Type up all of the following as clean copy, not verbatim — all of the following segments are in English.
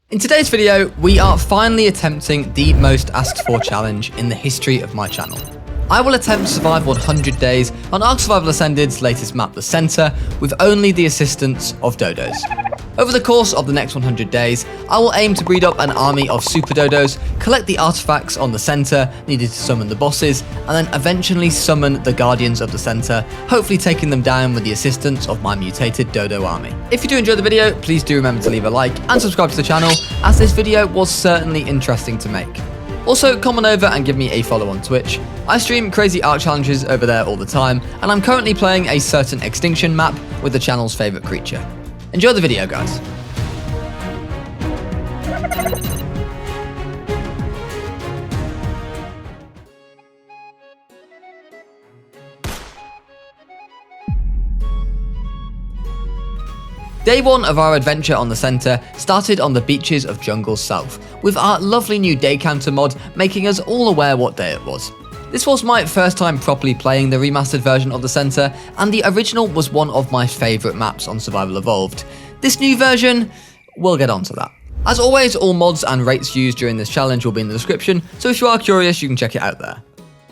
In today's video, we are finally attempting the most asked for challenge in the history of my channel. I will attempt to survive 100 days on Ark Survival Ascended's latest map, the Centre, with only the assistance of Dodos. Over the course of the next 100 days, I will aim to breed up an army of super Dodos, collect the artifacts on the Centre needed to summon the bosses, and then eventually summon the Guardians of the Centre, hopefully taking them down with the assistance of my mutated Dodo army. If you do enjoy the video, please do remember to leave a like and subscribe to the channel, as this video was certainly interesting to make. Also, come on over and give me a follow on Twitch. I stream crazy Ark challenges over there all the time, and I'm currently playing a certain extinction map with the channel's favourite creature. Enjoy the video, guys. Day one of our adventure on the Centre started on the beaches of Jungle South, with our lovely new day counter mod making us all aware what day it was. This was my first time properly playing the remastered version of the Centre, and the original was one of my favourite maps on Survival Evolved. This new version, we'll get onto that. As always, all mods and rates used during this challenge will be in the description, so if you are curious, you can check it out there.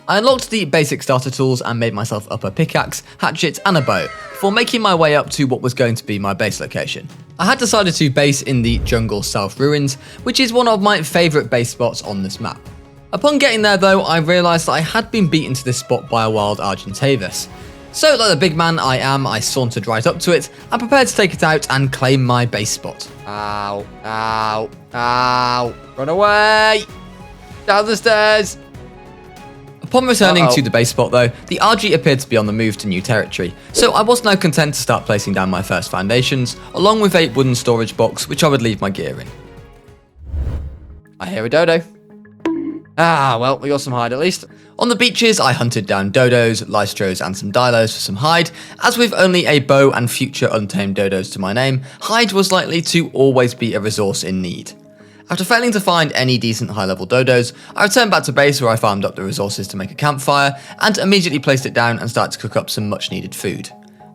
I unlocked the basic starter tools and made myself up a pickaxe, hatchet and a bow, before making my way up to what was going to be my base location. I had decided to base in the Jungle South Ruins, which is one of my favourite base spots on this map. Upon getting there though, I realised that I had been beaten to this spot by a wild Argentavis. So like the big man I am, I sauntered right up to it and prepared to take it out and claim my base spot. Ow, ow, ow, run away, down the stairs. Upon returning to the base spot though, the RG appeared to be on the move to new territory, so I was now content to start placing down my first foundations, along with a wooden storage box which I would leave my gear in. I hear a dodo. Ah, well, we got some hide at least. On the beaches, I hunted down Dodos, Lystros and some Dilos for some hide, as with only a bow and future untamed Dodos to my name, hide was likely to always be a resource in need. After failing to find any decent high-level Dodos, I returned back to base where I farmed up the resources to make a campfire, and immediately placed it down and started to cook up some much-needed food.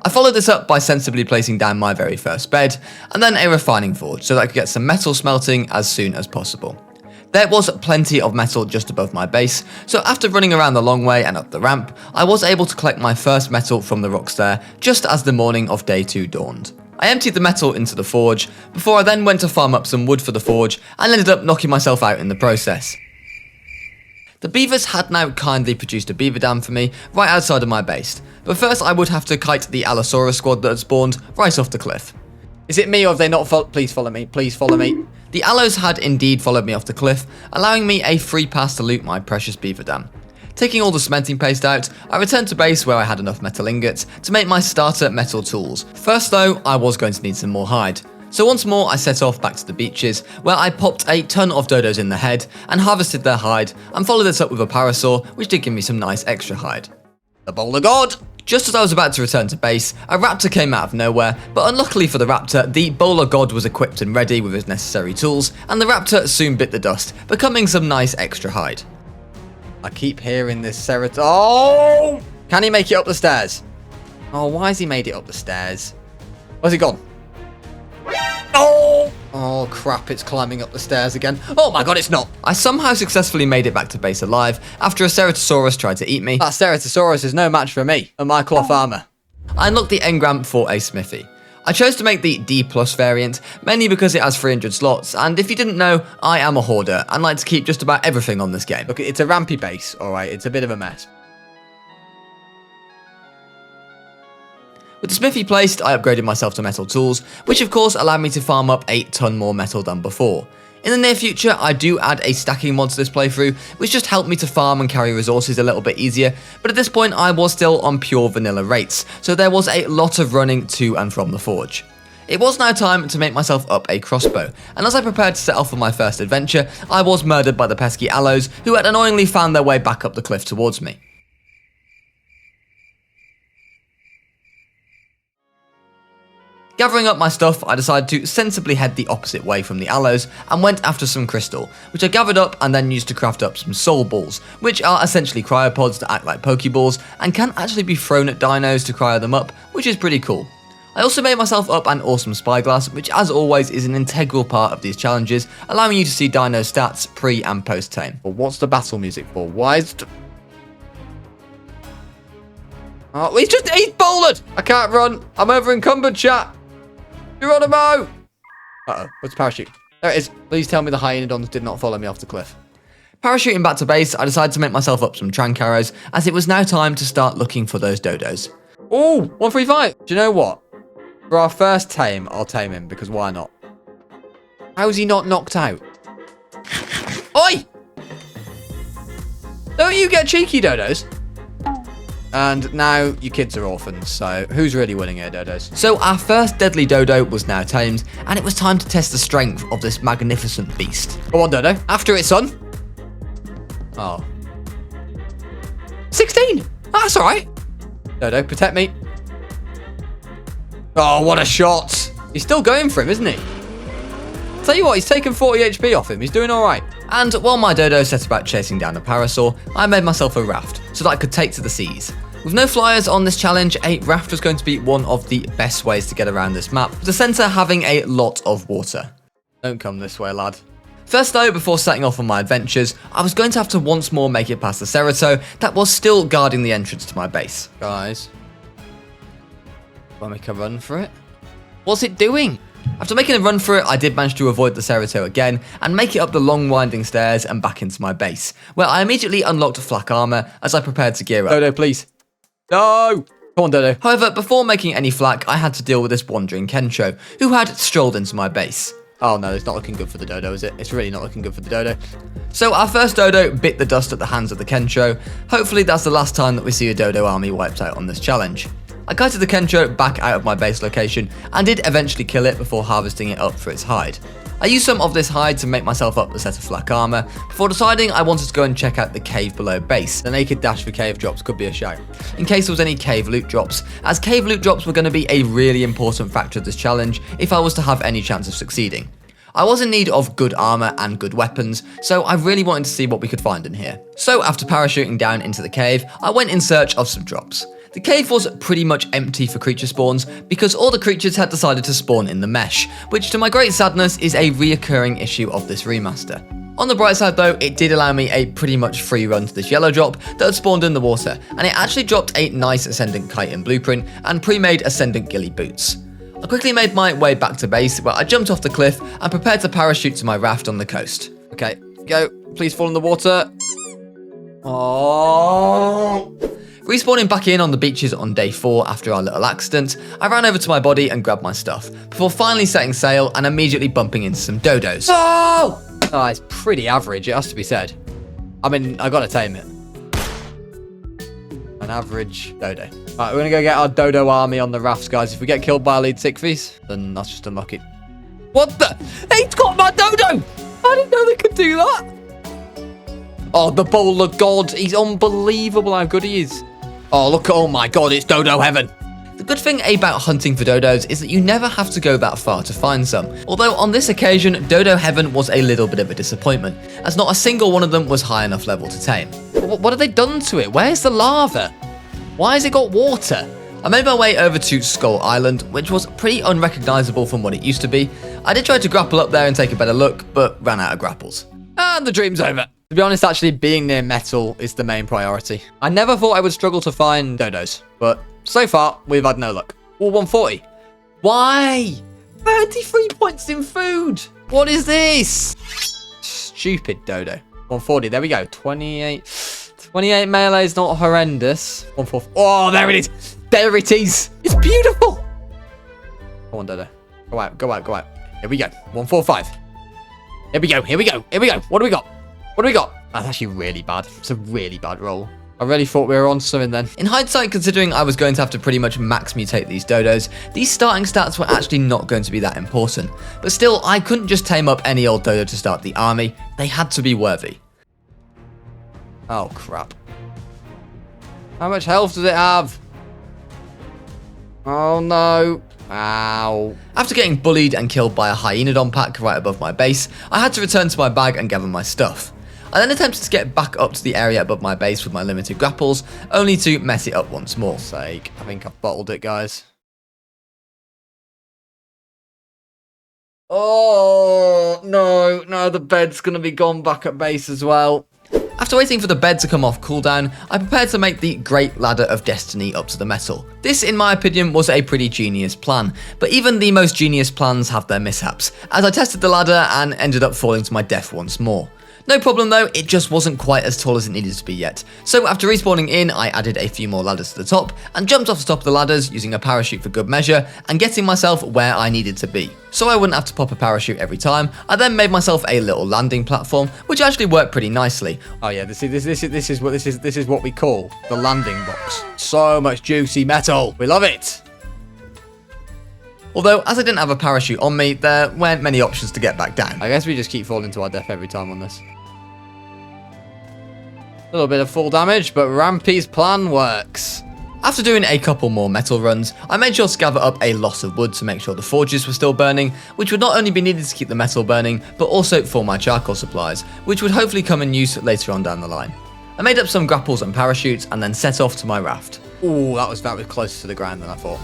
I followed this up by sensibly placing down my very first bed, and then a refining forge so that I could get some metal smelting as soon as possible. There was plenty of metal just above my base, so after running around the long way and up the ramp, I was able to collect my first metal from the rocks there, just as the morning of day 2 dawned. I emptied the metal into the forge, before I then went to farm up some wood for the forge, and ended up knocking myself out in the process. The beavers had now kindly produced a beaver dam for me, right outside of my base, but first I would have to kite the Allosaurus squad that had spawned right off the cliff. Is it me or have they not please follow me, please follow me. The Allos had indeed followed me off the cliff, allowing me a free pass to loot my precious beaver dam. Taking all the cementing paste out, I returned to base where I had enough metal ingots to make my starter metal tools. First though, I was going to need some more hide. So once more I set off back to the beaches, where I popped a ton of Dodos in the head and harvested their hide, and followed this up with a parasaur, which did give me some nice extra hide. The Boulder God! Just as I was about to return to base, a raptor came out of nowhere, but unluckily for the raptor, the Bowler God was equipped and ready with his necessary tools, and the raptor soon bit the dust, becoming some nice extra hide. I keep hearing this Cerat- Oh! Can he make it up the stairs? Oh, why has he made it up the stairs? Where's he gone? Oh! Oh crap, it's climbing up the stairs again. Oh my god, it's not! I somehow successfully made it back to base alive after a Ceratosaurus tried to eat me. That Ceratosaurus is no match for me and my cloth armor. I unlocked the engram for a smithy. I chose to make the D+ variant, mainly because it has 300 slots, and if you didn't know, I am a hoarder and like to keep just about everything on this game. Look, it's a Rampy base, alright, it's a bit of a mess. With the smithy placed, I upgraded myself to metal tools, which of course allowed me to farm up 8 ton more metal than before. In the near future, I do add a stacking mod to this playthrough, which just helped me to farm and carry resources a little bit easier, but at this point I was still on pure vanilla rates, so there was a lot of running to and from the forge. It was now time to make myself up a crossbow, and as I prepared to set off on my first adventure, I was murdered by the pesky Allos, who had annoyingly found their way back up the cliff towards me. Gathering up my stuff, I decided to sensibly head the opposite way from the Allos and went after some crystal, which I gathered up and then used to craft up some soul balls, which are essentially cryopods that act like pokeballs and can actually be thrown at dinos to cryo them up, which is pretty cool. I also made myself up an awesome Spyglass, which as always is an integral part of these challenges, allowing you to see Dino stats pre and post tame. But what's the battle music for? Why is it... Oh, he's bouldered! I can't run. I'm over encumbered, chat. Geronimo! Uh-oh, what's the parachute? There it is. Please tell me the hyenodons did not follow me off the cliff. Parachuting back to base, I decided to make myself up some trank arrows, as it was now time to start looking for those dodos. Oh, 135. Do you know what? For our first tame, I'll tame him, because why not? How's he not knocked out? Oi! Don't you get cheeky, Dodos? And now your kids are orphans, so who's really winning here, Dodos? So our first deadly dodo was now tamed, and it was time to test the strength of this magnificent beast. Go on, Dodo. After it, son. Oh. 16! That's alright. Dodo, protect me. Oh, what a shot. He's still going for him, isn't he? Tell you what, he's taken 40 HP off him. He's doing alright. And while my dodo set about chasing down a parasaur, I made myself a raft so that I could take to the seas. With no flyers on this challenge, a raft was going to be one of the best ways to get around this map, with the centre having a lot of water. Don't come this way, lad. First though, before setting off on my adventures, I was going to have to once more make it past the Ceratops that was still guarding the entrance to my base. Guys. Want to make a run for it? What's it doing? After making a run for it, I did manage to avoid the Ceratops again and make it up the long winding stairs and back into my base, where I immediately unlocked flak armor as I prepared to gear up. Dodo, please. No! Come on, Dodo. However, before making any flak, I had to deal with this wandering Kencho, who had strolled into my base. Oh no, it's not looking good for the Dodo, is it? It's really not looking good for the Dodo. So our first Dodo bit the dust at the hands of the Kencho. Hopefully that's the last time that we see a Dodo army wiped out on this challenge. I kited the Kencho back out of my base location and did eventually kill it before harvesting it up for its hide. I used some of this hide to make myself up a set of flak armor before deciding I wanted to go and check out the cave below base. The naked dash for cave drops could be a shout. In case there was any cave loot drops, as cave loot drops were going to be a really important factor of this challenge if I was to have any chance of succeeding. I was in need of good armor and good weapons, so I really wanted to see what we could find in here. So after parachuting down into the cave, I went in search of some drops. The cave was pretty much empty for creature spawns because all the creatures had decided to spawn in the mesh, which to my great sadness is a reoccurring issue of this remaster. On the bright side though, it did allow me a pretty much free run to this yellow drop that had spawned in the water, and it actually dropped a nice Ascendant Kite in blueprint and pre-made Ascendant Ghillie boots. I quickly made my way back to base where I jumped off the cliff and prepared to parachute to my raft on the coast. Okay, go. Please fall in the water. Oh. Respawning back in on the beaches on day 4 after our little accident, I ran over to my body and grabbed my stuff, before finally setting sail and immediately bumping into some dodos. Oh! Oh, it's pretty average, it has to be said. I mean, I gotta tame it. An average dodo. Alright, we're gonna go get our dodo army on the rafts, guys. If we get killed by a lead sickfies, then that's just unlucky. What the? He's got my dodo! I didn't know they could do that. Oh, the bowl of God. He's unbelievable how good he is. Oh, look. Oh, my God. It's dodo heaven. The good thing about hunting for dodos is that you never have to go that far to find some. Although on this occasion, dodo heaven was a little bit of a disappointment, as not a single one of them was high enough level to tame. What have they done to it? Where's the lava? Why has it got water? I made my way over to Skull Island, which was pretty unrecognisable from what it used to be. I did try to grapple up there and take a better look, but ran out of grapples. And the dream's over. To be honest, actually, being near metal is the main priority. I never thought I would struggle to find dodos, but so far, we've had no luck. Oh, 140. Why? 33 points in food. What is this? Stupid dodo. 140, there we go. 28. 28 melee is not horrendous. 140. Oh, there it is. There it is. It's beautiful. Come on, dodo. Go out, go out, go out. Here we go. 145. Here we go, here we go, here we go. What do we got? What do we got? That's actually really bad. It's a really bad roll. I really thought we were on something then. In hindsight, considering I was going to have to pretty much max mutate these dodos, these starting stats were actually not going to be that important. But still, I couldn't just tame up any old dodo to start the army. They had to be worthy. Oh, crap. How much health does it have? Oh, no. Ow. After getting bullied and killed by a hyenodon pack right above my base, I had to return to my bag and gather my stuff. I then attempted to get back up to the area above my base with my limited grapples, only to mess it up once more. I think I've bottled it, guys. Oh, no, the bed's going to be gone back at base as well. After waiting for the bed to come off cooldown, I prepared to make the Great Ladder of Destiny up to the metal. This, in my opinion, was a pretty genius plan, but even the most genius plans have their mishaps, as I tested the ladder and ended up falling to my death once more. No problem though, it just wasn't quite as tall as it needed to be yet. So after respawning in, I added a few more ladders to the top and jumped off the top of the ladders using a parachute for good measure and getting myself where I needed to be. So I wouldn't have to pop a parachute every time, I then made myself a little landing platform, which actually worked pretty nicely. Oh yeah, this is what we call the landing box. So much juicy metal, we love it. Although, as I didn't have a parachute on me, there weren't many options to get back down. I guess we just keep falling to our death every time on this. A little bit of full damage, but Rampy's plan works. After doing a couple more metal runs, I made sure to gather up a lot of wood to make sure the forges were still burning, which would not only be needed to keep the metal burning, but also for my charcoal supplies, which would hopefully come in use later on down the line. I made up some grapples and parachutes and then set off to my raft. Ooh, that was closer to the ground than I thought.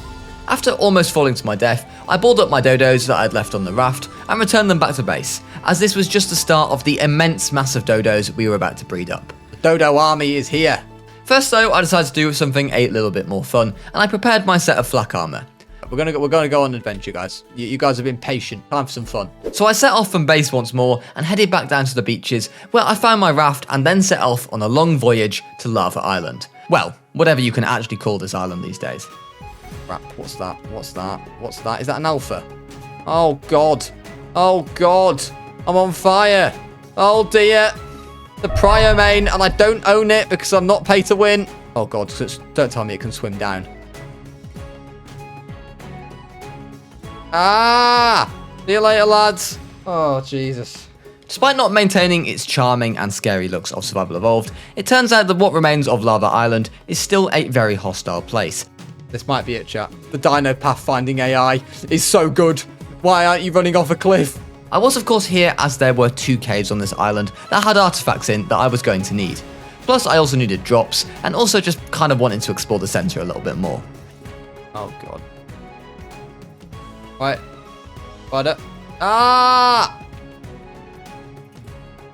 After almost falling to my death, I balled up my dodos that I'd left on the raft and returned them back to base, as this was just the start of the immense mass of dodos we were about to breed up. The Dodo army is here. First though, I decided to do something a little bit more fun, and I prepared my set of flak armor. We're gonna go on an adventure, guys. You guys have been patient. Time for some fun. So I set off from base once more and headed back down to the beaches, where I found my raft and then set off on a long voyage to Lava Island. Well, whatever you can actually call this island these days. Crap, what's that? What's that? What's that? Is that an alpha? Oh god. Oh god. I'm on fire. Oh dear. The Prio main, and I don't own it because I'm not pay to win. Oh god, don't tell me it can swim down. Ah! See you later, lads. Oh, Jesus. Despite not maintaining its charming and scary looks of Survival Evolved, it turns out that what remains of Lava Island is still a very hostile place. This might be it, chat. The Dino pathfinding AI is so good. Why aren't you running off a cliff? I was of course here as there were 2 caves on this island that had artifacts in that I was going to need. Plus I also needed drops and also just kind of wanted to explore the centre a little bit more. Oh god. Right. Right. Ah!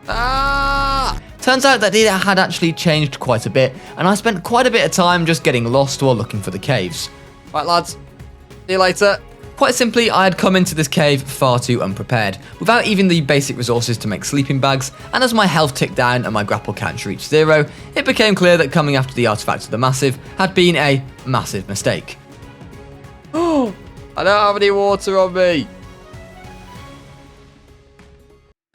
Ah! Turns out that it had actually changed quite a bit, and I spent quite a bit of time just getting lost while looking for the caves. Right lads, see you later. Quite simply, I had come into this cave far too unprepared, without even the basic resources to make sleeping bags, and as my health ticked down and my grapple catch reached 0, it became clear that coming after the artifact of the Massive had been a massive mistake. Oh, I don't have any water on me.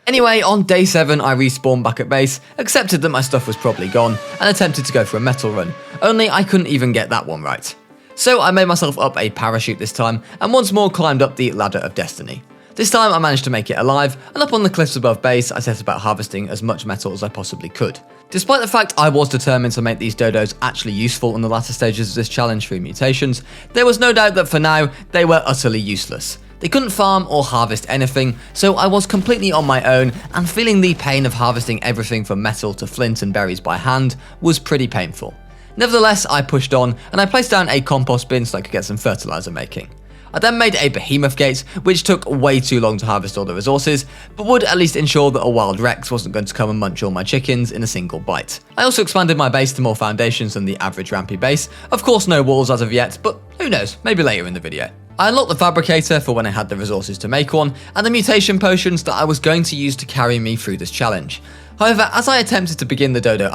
Anyway, on day 7 I respawned back at base, accepted that my stuff was probably gone, and attempted to go for a metal run, only I couldn't even get that one right. So I made myself up a parachute this time, and once more climbed up the Ladder of Destiny. This time I managed to make it alive, and up on the cliffs above base I set about harvesting as much metal as I possibly could. Despite the fact I was determined to make these dodos actually useful in the latter stages of this challenge through mutations, there was no doubt that for now, they were utterly useless. They couldn't farm or harvest anything, so I was completely on my own, and feeling the pain of harvesting everything from metal to flint and berries by hand was pretty painful. Nevertheless, I pushed on, and I placed down a compost bin so I could get some fertilizer making. I then made a behemoth gate, which took way too long to harvest all the resources, but would at least ensure that a wild Rex wasn't going to come and munch all my chickens in a single bite. I also expanded my base to more foundations than the average Rampy base. Of course no walls as of yet, but who knows, maybe later in the video. I unlocked the fabricator for when I had the resources to make one, and the mutation potions that I was going to use to carry me through this challenge. However, as I attempted to begin the Dodo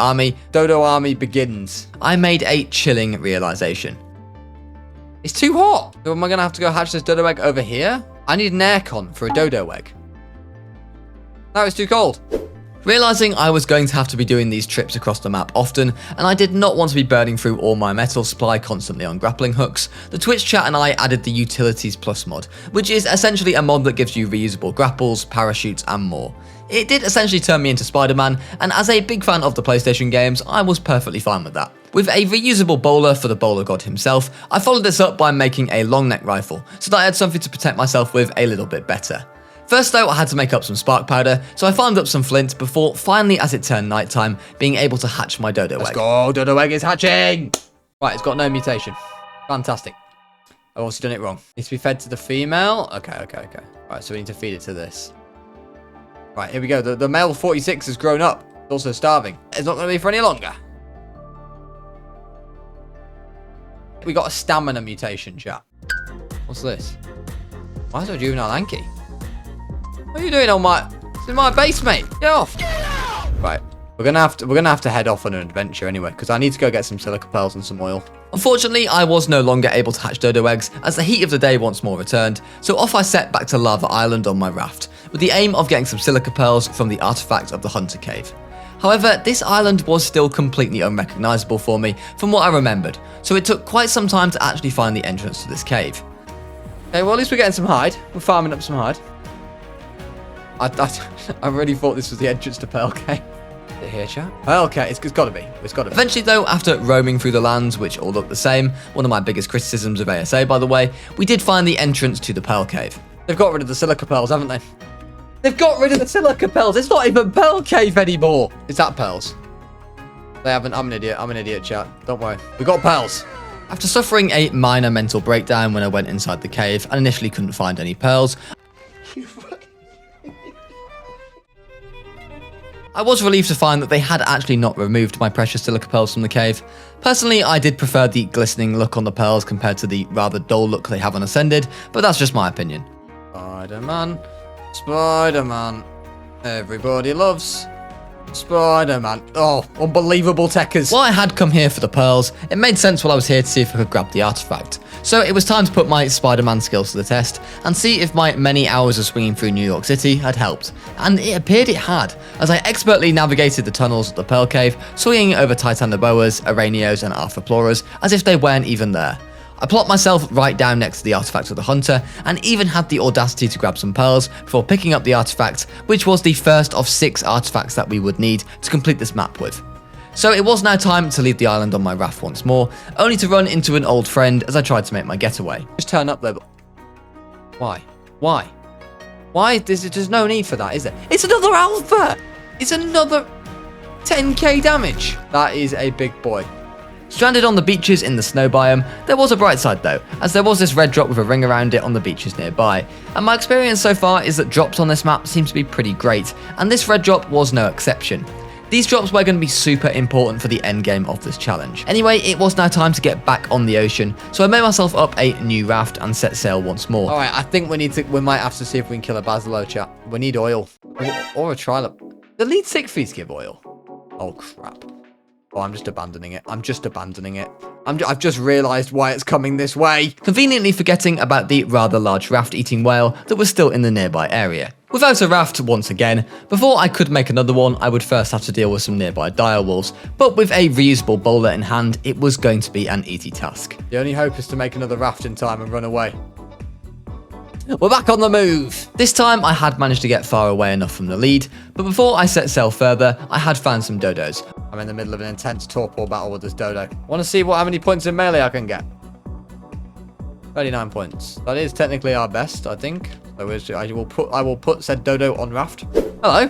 army begins, I made a chilling realization. It's too hot. So am I going to have to go hatch this dodo egg over here? I need an aircon for a dodo egg. No, it's too cold. Realizing I was going to have to be doing these trips across the map often, and I did not want to be burning through all my metal supply constantly on grappling hooks, the Twitch chat and I added the Utilities Plus mod, which is essentially a mod that gives you reusable grapples, parachutes, and more. It did essentially turn me into Spider-Man, and as a big fan of the PlayStation games, I was perfectly fine with that. With a reusable bowler for the bowler god himself, I followed this up by making a long neck rifle, so that I had something to protect myself with a little bit better. First though, I had to make up some spark powder, so I farmed up some flint before finally, as it turned nighttime, being able to hatch my dodo egg. Let's go, dodo egg is hatching! Right, it's got no mutation. Fantastic. I've also done it wrong. Needs to be fed to the female. Okay. Right, so we need to feed it to this. Right, here we go. The male 46 has grown up. It's also starving. It's not going to be for any longer. We got a stamina mutation, chat. What's this? Why is there a juvenile Anki? What are you doing on my... It's in my base, mate. Get off. Right. We're gonna have to head off on an adventure anyway, because I need to go get some silica pearls and some oil. Unfortunately, I was no longer able to hatch dodo eggs as the heat of the day once more returned, so off I set back to Lava Island on my raft, with the aim of getting some silica pearls from the artifact of the Hunter Cave. However, this island was still completely unrecognisable for me from what I remembered, so it took quite some time to actually find the entrance to this cave. Okay, well at least we're getting some hide. We're farming up some hide. I really thought this was the entrance to Pearl Cave. Is it here, chat? Pearl Cave, it's got to be. It's got to be. Eventually though, after roaming through the lands, which all look the same, one of my biggest criticisms of ASA by the way, we did find the entrance to the Pearl Cave. They've got rid of the silica pearls, haven't they? They've got rid of the silica pearls. It's not even Pearl Cave anymore. Is that pearls? They haven't. I'm an idiot, chat. Don't worry. We got pearls. After suffering a minor mental breakdown when I went inside the cave and initially couldn't find any pearls, I was relieved to find that they had actually not removed my precious silica pearls from the cave. Personally, I did prefer the glistening look on the pearls compared to the rather dull look they have on Ascended, but that's just my opinion. Spider-Man. Spider-Man. Everybody loves Spider-Man. Oh, unbelievable techers. While I had come here for the pearls, it made sense while I was here to see if I could grab the artifact. So it was time to put my Spider-Man skills to the test and see if my many hours of swinging through New York City had helped. And it appeared it had, as I expertly navigated the tunnels of the Pearl Cave, swinging over Titanoboas, Aranios and Arthroploras as if they weren't even there. I plopped myself right down next to the artifact of the Hunter and even had the audacity to grab some pearls before picking up the artifact, which was the first of 6 artifacts that we would need to complete this map with. So it was now time to leave the island on my raft once more, only to run into an old friend as I tried to make my getaway. Just turn up there. Why? Why? There's no need for that, is there? It's another alpha! It's another 10k damage. That is a big boy. Stranded on the beaches in the snow biome, there was a bright side though, as there was this red drop with a ring around it on the beaches nearby, and my experience so far is that drops on this map seem to be pretty great, and this red drop was no exception. These drops were going to be super important for the endgame of this challenge. Anyway, it was now time to get back on the ocean, so I made myself up a new raft and set sail once more. Alright, I think we might have to see if we can kill a Basilo, chat. We need oil. Or a Trilop. The lead 6 fees give oil. Oh crap. Oh, I'm just abandoning it. I've just realised why it's coming this way. Conveniently forgetting about the rather large raft-eating whale that was still in the nearby area. Without a raft once again, before I could make another one, I would first have to deal with some nearby direwolves, but with a reusable bowler in hand, it was going to be an easy task. The only hope is to make another raft in time and run away. We're back on the move. This time I had managed to get far away enough from the lead, but before I set sail further, I had found some dodos. I'm in the middle of an intense torpor battle with this dodo. Want to see how many points in melee I can get? 39 points. That is technically our best, I think. So I will put said dodo on raft. Hello.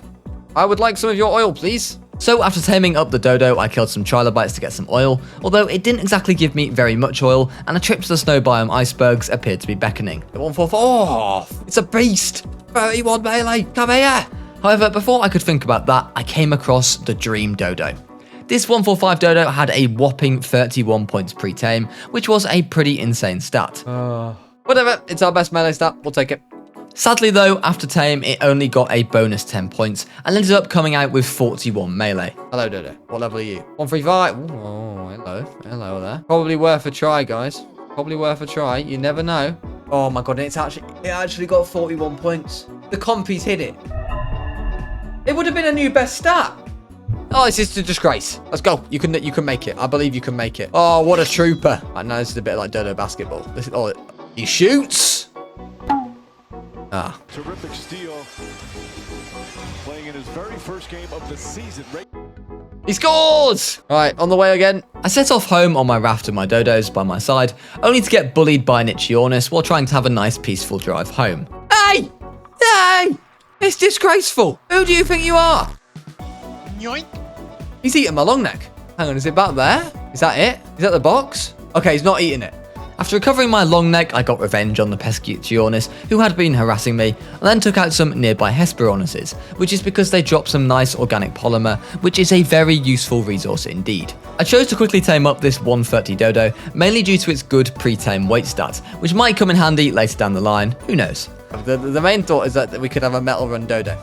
I would like some of your oil, please. So after taming up the dodo, I killed some trilobites to get some oil, although it didn't exactly give me very much oil, and a trip to the snow biome icebergs appeared to be beckoning. 144. Oh, it's a beast. 31 melee. Come here. However, before I could think about that, I came across the dream dodo. This 145 dodo had a whopping 31 points pre-tame, which was a pretty insane stat. Whatever, it's our best melee stat. We'll take it. Sadly though, after tame, it only got a bonus 10 points and ended up coming out with 41 melee. Hello, Dodo. What level are you? 135. Oh, hello. Hello there. Probably worth a try, guys. Probably worth a try. You never know. Oh my god, it actually got 41 points. The compies hit it. It would have been a new best stat. Oh, this is a disgrace. Let's go. You can make it. I believe you can make it. Oh, what a trooper. I know this is a bit like Dodo basketball. He shoots. Ah. Terrific steal. Playing in his very first game of the season. He scores! Right, on the way again. I set off home on my raft with my dodos by my side, only to get bullied by an Ichthyornis while trying to have a nice peaceful drive home. Hey! Hey! It's disgraceful. Who do you think you are? Yoink. He's eating my long neck. Hang on, is it back there? Is that it? Is that the box? Okay, he's not eating it. After recovering my long neck, I got revenge on the pesky Ichthyornis who had been harassing me, and then took out some nearby Hesperornises, which is because they drop some nice organic polymer, which is a very useful resource indeed. I chose to quickly tame up this 130 Dodo, mainly due to its good pre-tame weight stat, which might come in handy later down the line, who knows. The main thought is that we could have a metal run Dodo.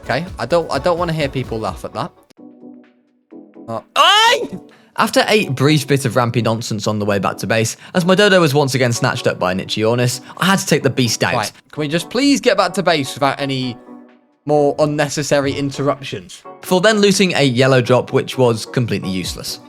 Okay, I don't want to hear people laugh at that. After a brief bit of Rampy nonsense on the way back to base, as my Dodo was once again snatched up by an Ichthyornis, I had to take the beast out. Right, can we just please get back to base without any more unnecessary interruptions? Before then looting a yellow drop which was completely useless.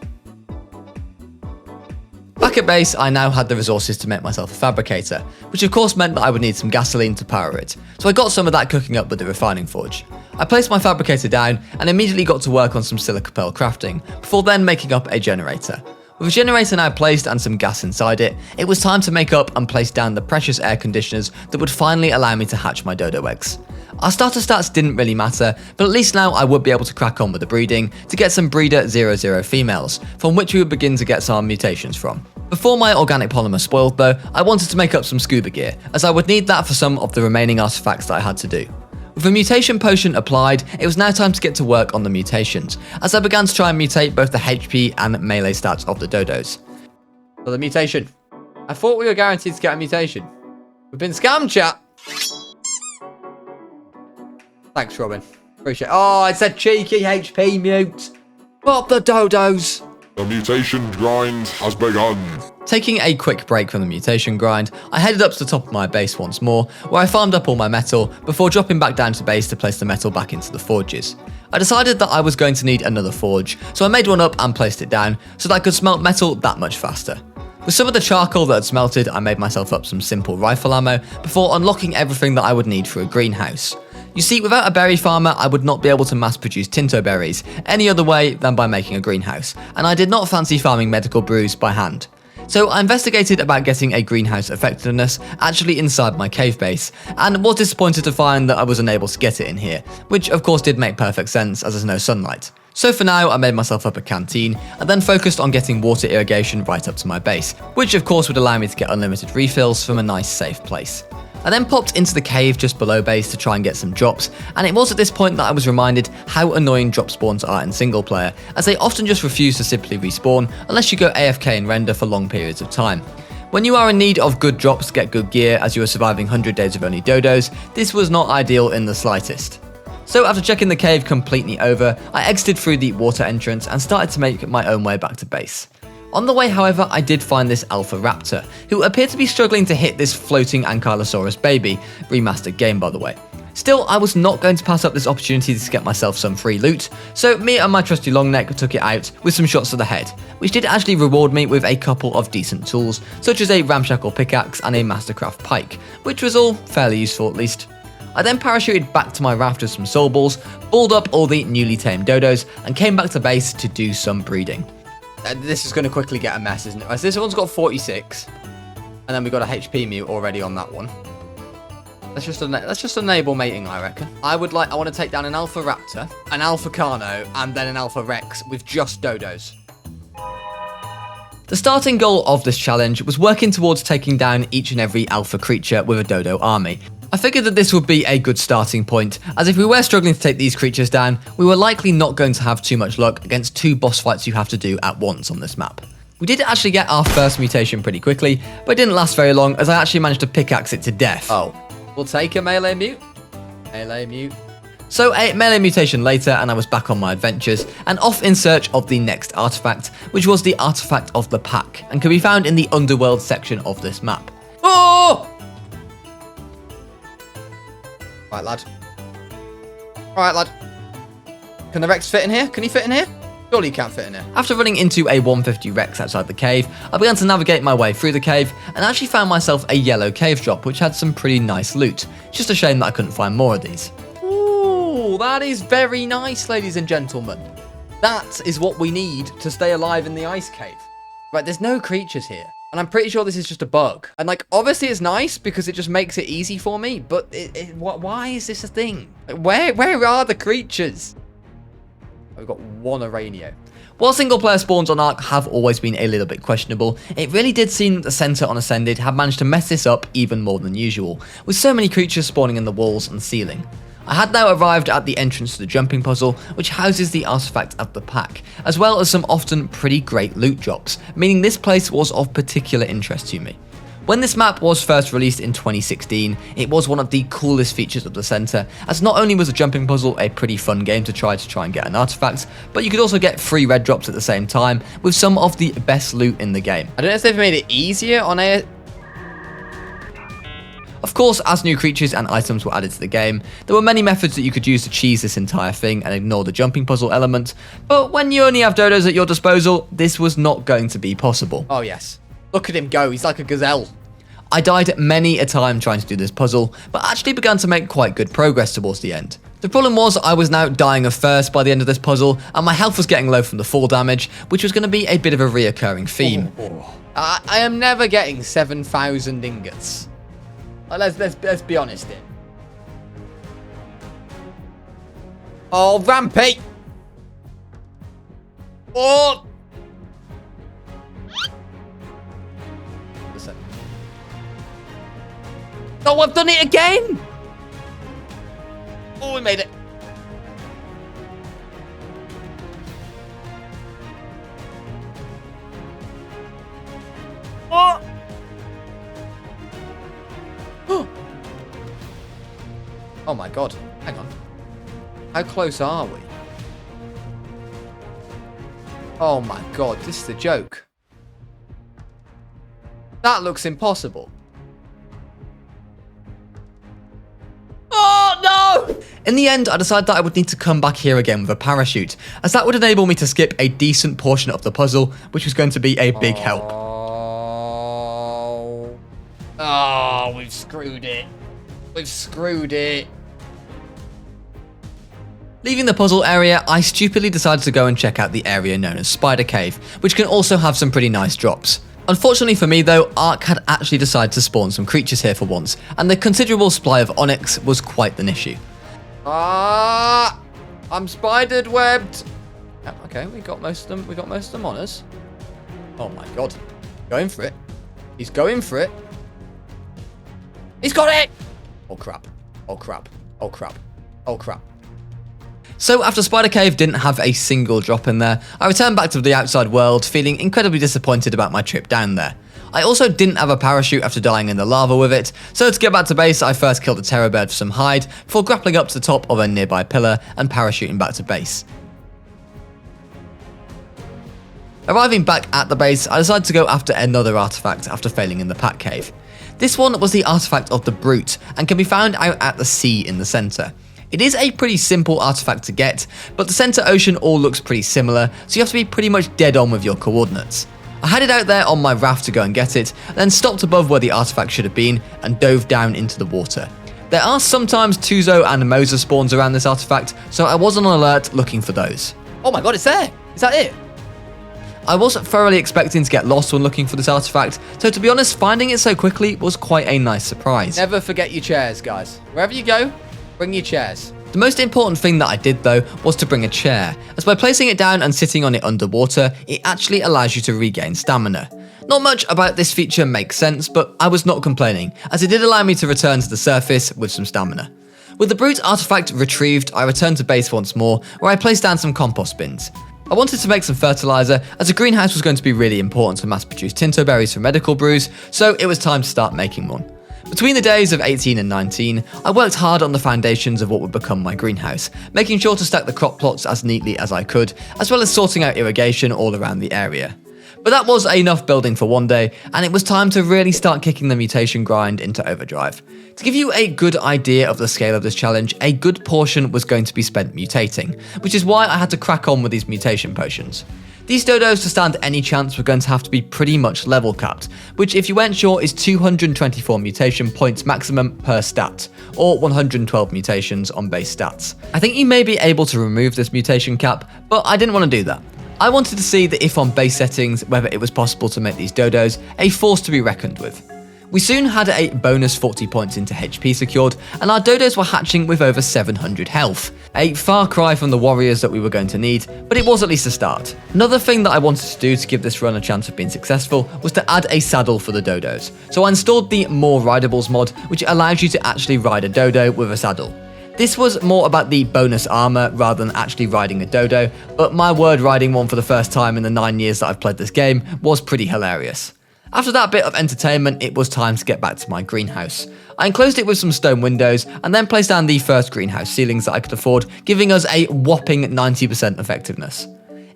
Back at base, I now had the resources to make myself a fabricator, which of course meant that I would need some gasoline to power it, so I got some of that cooking up with the refining forge. I placed my fabricator down and immediately got to work on some silica pearl crafting, before then making up a generator. With a generator now placed and some gas inside it, it was time to make up and place down the precious air conditioners that would finally allow me to hatch my Dodo eggs. Our starter stats didn't really matter, but at least now I would be able to crack on with the breeding to get some breeder 00 females, from which we would begin to get some mutations from. Before my organic polymer spoiled though, I wanted to make up some scuba gear, as I would need that for some of the remaining artifacts that I had to do. With a mutation potion applied, it was now time to get to work on the mutations, as I began to try and mutate both the HP and melee stats of the Dodos. For the mutation. I thought we were guaranteed to get a mutation. We've been scammed, chat. Thanks, Robin. Appreciate it. Oh, it's a cheeky HP mute. Pop the Dodos. The mutation grind has begun. Taking a quick break from the mutation grind, I headed up to the top of my base once more, where I farmed up all my metal before dropping back down to base to place the metal back into the forges. I decided that I was going to need another forge, so I made one up and placed it down so that I could smelt metal that much faster. With some of the charcoal that had smelted, I made myself up some simple rifle ammo before unlocking everything that I would need for a greenhouse. You see, without a berry farmer, I would not be able to mass produce Tinto berries any other way than by making a greenhouse, and I did not fancy farming medical brews by hand. So I investigated about getting a greenhouse effectiveness actually inside my cave base, and was disappointed to find that I was unable to get it in here, which of course did make perfect sense as there's no sunlight. So for now, I made myself up a canteen, and then focused on getting water irrigation right up to my base, which of course would allow me to get unlimited refills from a nice safe place. I then popped into the cave just below base to try and get some drops, and it was at this point that I was reminded how annoying drop spawns are in single player, as they often just refuse to simply respawn unless you go AFK and render for long periods of time. When you are in need of good drops to get good gear as you are surviving 100 days of only Dodos, this was not ideal in the slightest. So after checking the cave completely over, I exited through the water entrance and started to make my own way back to base. On the way, however, I did find this Alpha Raptor, who appeared to be struggling to hit this floating Ankylosaurus baby, remastered game by the way. Still, I was not going to pass up this opportunity to get myself some free loot, so me and my trusty long neck took it out with some shots to the head, which did actually reward me with a couple of decent tools, such as a ramshackle pickaxe and a Mastercraft pike, which was all fairly useful at least. I then parachuted back to my raft with some soul balls, balled up all the newly tamed Dodos, and came back to base to do some breeding. This is going to quickly get a mess, isn't it? Right, so this one's got 46, and then we got a HP mute already on that one. Let's just enable mating, I reckon. I want to take down an Alpha Raptor, an Alpha Carno, and then an Alpha Rex with just Dodos. The starting goal of this challenge was working towards taking down each and every alpha creature with a Dodo army. I figured that this would be a good starting point, as if we were struggling to take these creatures down, we were likely not going to have too much luck against two boss fights you have to do at once on this map. We did actually get our first mutation pretty quickly, but it didn't last very long as I actually managed to pickaxe it to death. Oh, we'll take a melee mute. Melee mute. So a melee mutation later and I was back on my adventures and off in search of the next artifact, which was the artifact of the pack and can be found in the underworld section of this map. Oh! Right, lad. Alright, lad. Can the Rex fit in here? Can he fit in here? Surely he can't fit in here. After running into a 150 Rex outside the cave, I began to navigate my way through the cave and actually found myself a yellow cave drop which had some pretty nice loot. Just a shame that I couldn't find more of these. Ooh, that is very nice, ladies and gentlemen. That is what we need to stay alive in the ice cave. Right, there's no creatures here. And I'm pretty sure this is just a bug. And like, obviously it's nice because it just makes it easy for me, but why is this a thing? Like, where are the creatures? We've got one Aranio. While single player spawns on Ark have always been a little bit questionable, it really did seem that the centre on Ascended had managed to mess this up even more than usual, with so many creatures spawning in the walls and ceiling. I had now arrived at the entrance to the jumping puzzle, which houses the artifact of the pack, as well as some often pretty great loot drops, meaning this place was of particular interest to me. When this map was first released in 2016, it was one of the coolest features of the centre, as not only was the jumping puzzle a pretty fun game to try and get an artifact, but you could also get free red drops at the same time, with some of the best loot in the game. I don't know if they've made it easier on ARK. Of course, as new creatures and items were added to the game, there were many methods that you could use to cheese this entire thing and ignore the jumping puzzle element, but when you only have Dodos at your disposal, this was not going to be possible. Oh yes. Look at him go, he's like a gazelle. I died many a time trying to do this puzzle, but actually began to make quite good progress towards the end. The problem was I was now dying of thirst by the end of this puzzle, and my health was getting low from the fall damage, which was going to be a bit of a reoccurring theme. I am never getting 7,000 ingots. Let's be honest here. Oh, Rampy! Oh! Listen. Oh, I've done it again! Oh, we made it. Oh! Oh my god. Hang on. How close are we? Oh my god, this is a joke. That looks impossible. Oh no! In the end, I decided that I would need to come back here again with a parachute, as that would enable me to skip a decent portion of the puzzle, which was going to be a big help. Oh, we've screwed it. We've screwed it. Leaving the puzzle area, I stupidly decided to go and check out the area known as Spider Cave, which can also have some pretty nice drops. Unfortunately for me though, Ark had actually decided to spawn some creatures here for once, and the considerable supply of onyx was quite an issue. Ah, I'm spidered webbed. Yeah, okay, we got most of them. We got most of them on us. Oh my god, going for it. He's going for it. He's got it. Oh crap. Oh crap. Oh crap. Oh crap. So after Spider Cave didn't have a single drop in there, I returned back to the outside world feeling incredibly disappointed about my trip down there. I also didn't have a parachute after dying in the lava with it, so to get back to base I first killed a terror bird for some hide before grappling up to the top of a nearby pillar and parachuting back to base. Arriving back at the base, I decided to go after another artifact after failing in the Pack Cave. This one was the artifact of the Brute and can be found out at the sea in the centre. It is a pretty simple artifact to get, but the centre ocean all looks pretty similar, so you have to be pretty much dead on with your coordinates. I headed out there on my raft to go and get it, then stopped above where the artifact should have been and dove down into the water. There are sometimes Tuzo and Moza spawns around this artifact, so I was on alert looking for those. Oh my god, it's there. Is that it? I wasn't thoroughly expecting to get lost when looking for this artifact, so to be honest, finding it so quickly was quite a nice surprise. Never forget your chairs, guys. Wherever you go, bring your chairs. The most important thing that I did though was to bring a chair, as by placing it down and sitting on it underwater, it actually allows you to regain stamina. Not much about this feature makes sense, but I was not complaining, as it did allow me to return to the surface with some stamina. With the Brute artifact retrieved, I returned to base once more, where I placed down some compost bins. I wanted to make some fertilizer, as a greenhouse was going to be really important to mass produce tinto berries for medical brews, so it was time to start making one. Between the days of 18 and 19, I worked hard on the foundations of what would become my greenhouse, making sure to stack the crop plots as neatly as I could, as well as sorting out irrigation all around the area. But that was enough building for one day, and it was time to really start kicking the mutation grind into overdrive. To give you a good idea of the scale of this challenge, a good portion was going to be spent mutating, which is why I had to crack on with these mutation potions. These Dodos to stand any chance were going to have to be pretty much level capped, which if you weren't sure is 224 mutation points maximum per stat, or 112 mutations on base stats. I think you may be able to remove this mutation cap, but I didn't want to do that. I wanted to see that if on base settings, whether it was possible to make these Dodos a force to be reckoned with. We soon had a bonus 40 points into HP secured, and our Dodos were hatching with over 700 health. A far cry from the warriors that we were going to need, but it was at least a start. Another thing that I wanted to do to give this run a chance of being successful was to add a saddle for the Dodos. So I installed the More Rideables mod, which allows you to actually ride a Dodo with a saddle. This was more about the bonus armor rather than actually riding a Dodo, but my word, riding one for the first time in the 9 years that I've played this game was pretty hilarious. After that bit of entertainment, it was time to get back to my greenhouse. I enclosed it with some stone windows and then placed down the first greenhouse ceilings that I could afford, giving us a whopping 90% effectiveness.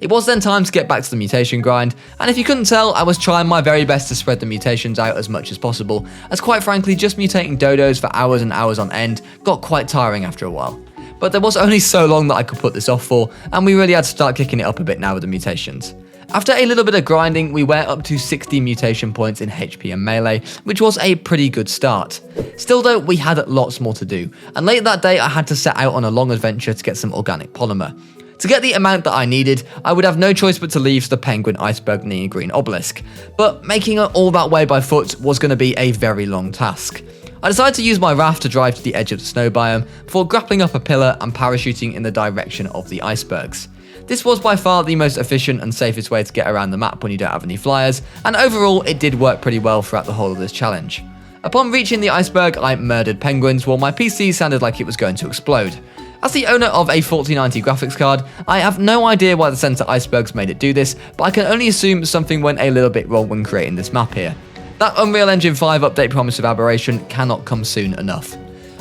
It was then time to get back to the mutation grind, and if you couldn't tell, I was trying my very best to spread the mutations out as much as possible, as quite frankly, just mutating Dodos for hours and hours on end got quite tiring after a while. But there was only so long that I could put this off for, and we really had to start kicking it up a bit now with the mutations. After a little bit of grinding, we went up to 60 mutation points in HP and melee, which was a pretty good start. Still though, we had lots more to do, and late that day I had to set out on a long adventure to get some organic polymer. To get the amount that I needed, I would have no choice but to leave the penguin iceberg near green obelisk, but making it all that way by foot was going to be a very long task. I decided to use my raft to drive to the edge of the snow biome before grappling up a pillar and parachuting in the direction of the icebergs. This was by far the most efficient and safest way to get around the map when you don't have any flyers, and overall it did work pretty well throughout the whole of this challenge. Upon reaching the iceberg, I murdered penguins while my PC sounded like it was going to explode. As the owner of a 4090 graphics card, I have no idea why the center icebergs made it do this, but I can only assume something went a little bit wrong when creating this map here. That Unreal Engine 5 update promise of aberration cannot come soon enough.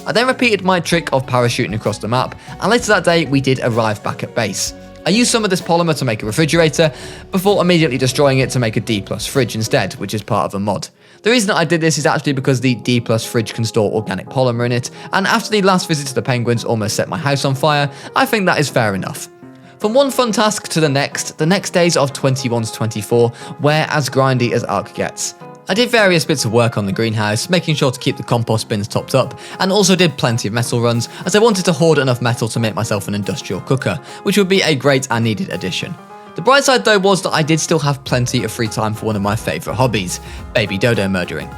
I then repeated my trick of parachuting across the map, and later that day we did arrive back at base. I used some of this polymer to make a refrigerator, before immediately destroying it to make a D+ fridge instead, which is part of a mod. The reason I did this is actually because the D+ fridge can store organic polymer in it, and after the last visit to the penguins almost set my house on fire, I think that is fair enough. From one fun task to the next days of 21 to 24 were as grindy as ARK gets. I did various bits of work on the greenhouse, making sure to keep the compost bins topped up, and also did plenty of metal runs, as I wanted to hoard enough metal to make myself an industrial cooker, which would be a great and needed addition. The bright side though was that I did still have plenty of free time for one of my favourite hobbies, baby dodo murdering.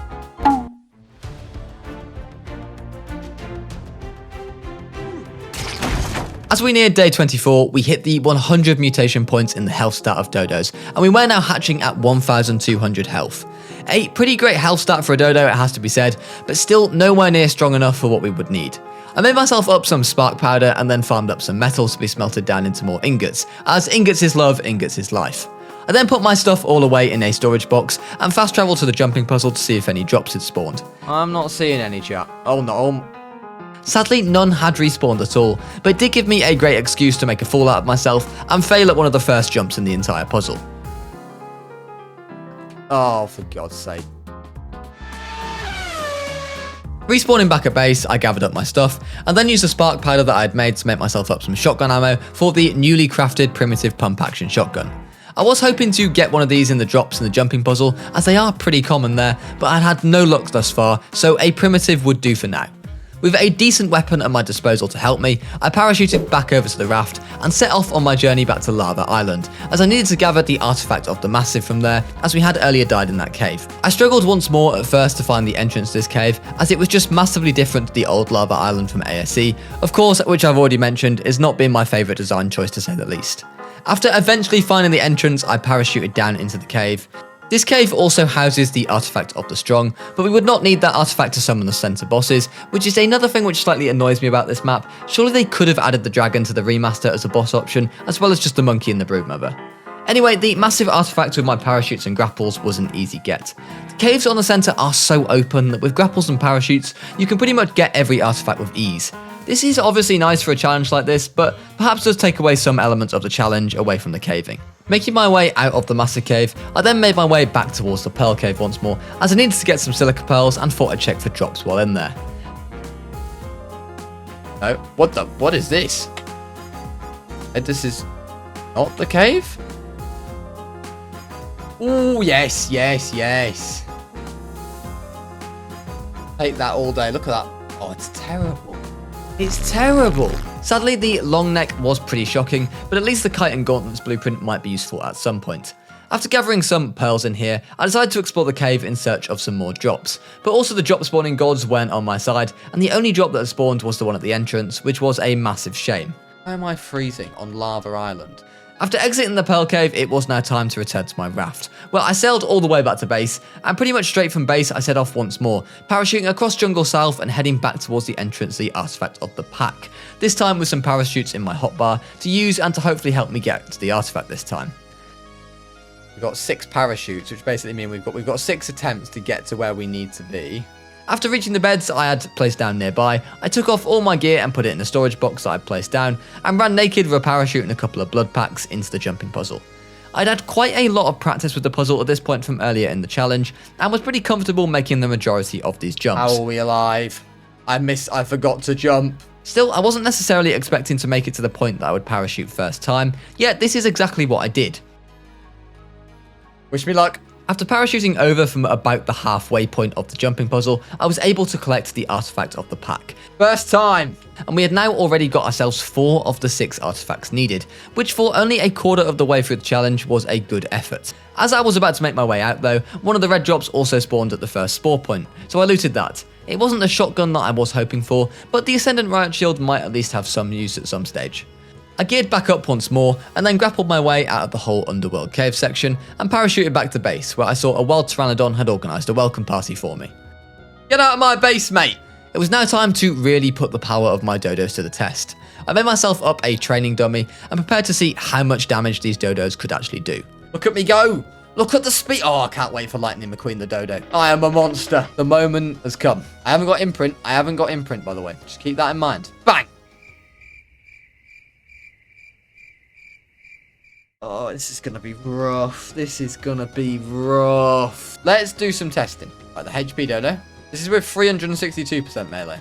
As we neared day 24, we hit the 100 mutation points in the health stat of Dodos, and we were now hatching at 1200 health. A pretty great health stat for a Dodo, it has to be said, but still nowhere near strong enough for what we would need. I made myself up some spark powder and then farmed up some metals to be smelted down into more ingots, as ingots is love, ingots is life. I then put my stuff all away in a storage box and fast travelled to the jumping puzzle to see if any drops had spawned. I'm not seeing any, chat. Oh no. Sadly, none had respawned at all, but it did give me a great excuse to make a fool out of myself and fail at one of the first jumps in the entire puzzle. Oh, for God's sake. Respawning back at base, I gathered up my stuff, and then used the spark powder that I had made to make myself up some shotgun ammo for the newly crafted primitive pump action shotgun. I was hoping to get one of these in the drops in the jumping puzzle, as they are pretty common there, but I'd had no luck thus far, so a primitive would do for now. With a decent weapon at my disposal to help me, I parachuted back over to the raft and set off on my journey back to Lava Island, as I needed to gather the artifact of the Massive from there, as we had earlier died in that cave. I struggled once more at first to find the entrance to this cave, as it was just massively different to the old Lava Island from ASE, of course, which I've already mentioned is not been my favourite design choice to say the least. After eventually finding the entrance, I parachuted down into the cave. This cave also houses the artifact of the strong, but we would not need that artifact to summon the center bosses, which is another thing which slightly annoys me about this map. Surely they could have added the dragon to the remaster as a boss option, as well as just the monkey and the broodmother. Anyway, the massive artifact with my parachutes and grapples was an easy get. The caves on the center are so open that with grapples and parachutes, you can pretty much get every artifact with ease. This is obviously nice for a challenge like this, but perhaps does take away some elements of the challenge away from the caving. Making my way out of the massive cave, I then made my way back towards the pearl cave once more, as I needed to get some silica pearls and thought I'd check for drops while in there. Oh, what is this? This is not the cave? Oh, yes. Take that all day, look at that. Oh, it's terrible. It's terrible. Sadly, the long neck was pretty shocking, but at least the kite and gauntlets blueprint might be useful at some point. After gathering some pearls in here, I decided to explore the cave in search of some more drops, but also the drop spawning gods weren't on my side, and the only drop that had spawned was the one at the entrance, which was a massive shame. Why am I freezing on Lava Island? After exiting the Pearl Cave, it was now time to return to my raft. Well, I sailed all the way back to base, and pretty much straight from base I set off once more, parachuting across Jungle South and heading back towards the entrance to the artifact of the pack, this time with some parachutes in my hotbar to use and to hopefully help me get to the artifact this time. We've got 6 parachutes, which basically mean we've got 6 attempts to get to where we need to be. After reaching the beds I had placed down nearby, I took off all my gear and put it in a storage box that I'd placed down, and ran naked with a parachute and a couple of blood packs into the jumping puzzle. I'd had quite a lot of practice with the puzzle at this point from earlier in the challenge, and was pretty comfortable making the majority of these jumps. How are we alive? I forgot to jump. Still, I wasn't necessarily expecting to make it to the point that I would parachute first time, yet this is exactly what I did. Wish me luck. After parachuting over from about the halfway point of the jumping puzzle, I was able to collect the artifact of the pack. First time. And we had now already got ourselves 4 of the 6 artifacts needed, which for only a quarter of the way through the challenge was a good effort. As I was about to make my way out though, one of the red drops also spawned at the first spore point, so I looted that. It wasn't the shotgun that I was hoping for, but the Ascendant Riot Shield might at least have some use at some stage. I geared back up once more, and then grappled my way out of the whole underworld cave section, and parachuted back to base, where I saw a wild Pteranodon had organised a welcome party for me. Get out of my base, mate. It was now time to really put the power of my Dodos to the test. I made myself up a training dummy, and prepared to see how much damage these Dodos could actually do. Look at me go. Look at the speed. Oh, I can't wait for Lightning McQueen the Dodo. I am a monster. The moment has come. I haven't got imprint, by the way. Just keep that in mind. Bang. Oh, this is going to be rough. This is going to be rough. Let's do some testing. Right, the HP Dodo. This is with 362% melee.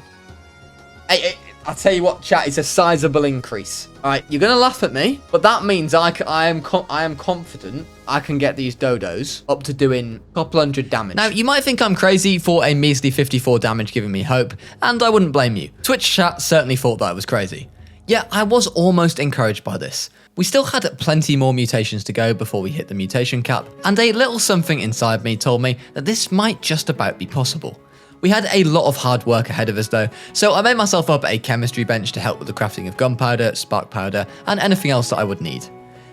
Hey, I'll tell you what, chat, it's a sizable increase. All right, you're going to laugh at me, but that means I am confident I can get these Dodos up to doing a couple hundred damage. Now, you might think I'm crazy for a measly 54 damage giving me hope, and I wouldn't blame you. Twitch chat certainly thought that I was crazy. Yeah, I was almost encouraged by this. We still had plenty more mutations to go before we hit the mutation cap, and a little something inside me told me that this might just about be possible. We had a lot of hard work ahead of us though, so I made myself up a chemistry bench to help with the crafting of gunpowder, spark powder, and anything else that I would need.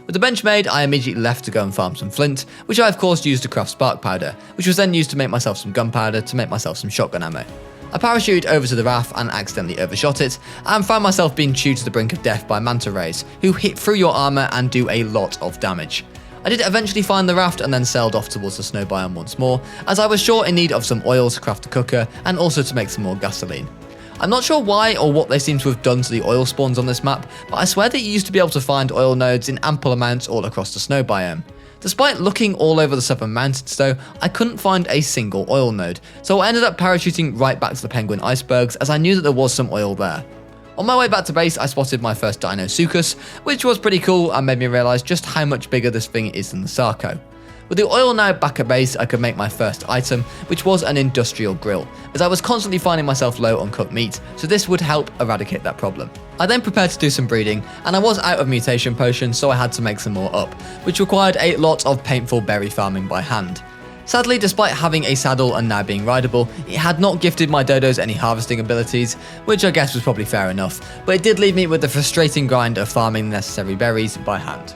With the bench made, I immediately left to go and farm some flint, which I of course used to craft spark powder, which was then used to make myself some gunpowder to make myself some shotgun ammo. I parachuted over to the raft and accidentally overshot it, and found myself being chewed to the brink of death by manta rays, who hit through your armour and do a lot of damage. I did eventually find the raft and then sailed off towards the snow biome once more, as I was sure in need of some oil to craft a cooker and also to make some more gasoline. I'm not sure why or what they seem to have done to the oil spawns on this map, but I swear that you used to be able to find oil nodes in ample amounts all across the snow biome. Despite looking all over the southern mountains though, I couldn't find a single oil node, so I ended up parachuting right back to the Penguin icebergs as I knew that there was some oil there. On my way back to base, I spotted my first Dino Sucus, which was pretty cool and made me realise just how much bigger this thing is than the Sarco. With the oil now back at base, I could make my first item, which was an industrial grill, as I was constantly finding myself low on cooked meat, so this would help eradicate that problem. I then prepared to do some breeding, and I was out of mutation potions, so I had to make some more up, which required a lot of painful berry farming by hand. Sadly, despite having a saddle and now being rideable, it had not gifted my Dodos any harvesting abilities, which I guess was probably fair enough, but it did leave me with the frustrating grind of farming the necessary berries by hand.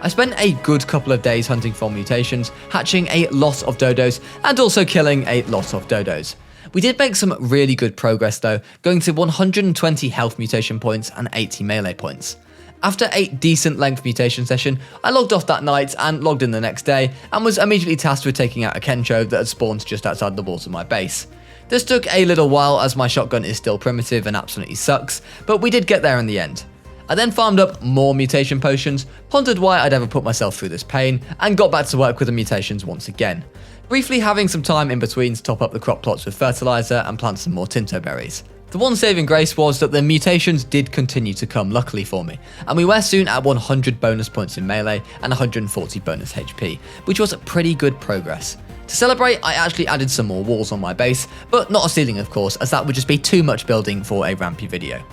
I spent a good couple of days hunting for mutations, hatching a lot of Dodos, and also killing a lot of Dodos. We did make some really good progress though, going to 120 health mutation points and 80 melee points. After a decent length mutation session, I logged off that night and logged in the next day, and was immediately tasked with taking out a Kencho that had spawned just outside the walls of my base. This took a little while as my shotgun is still primitive and absolutely sucks, but we did get there in the end. I then farmed up more mutation potions, pondered why I'd ever put myself through this pain, and got back to work with the mutations once again. Briefly having some time in between to top up the crop plots with fertilizer and plant some more Tinto berries. The one saving grace was that the mutations did continue to come luckily for me, and we were soon at 100 bonus points in melee and 140 bonus HP, which was pretty good progress. To celebrate, I actually added some more walls on my base, but not a ceiling of course, as that would just be too much building for a Rampy video.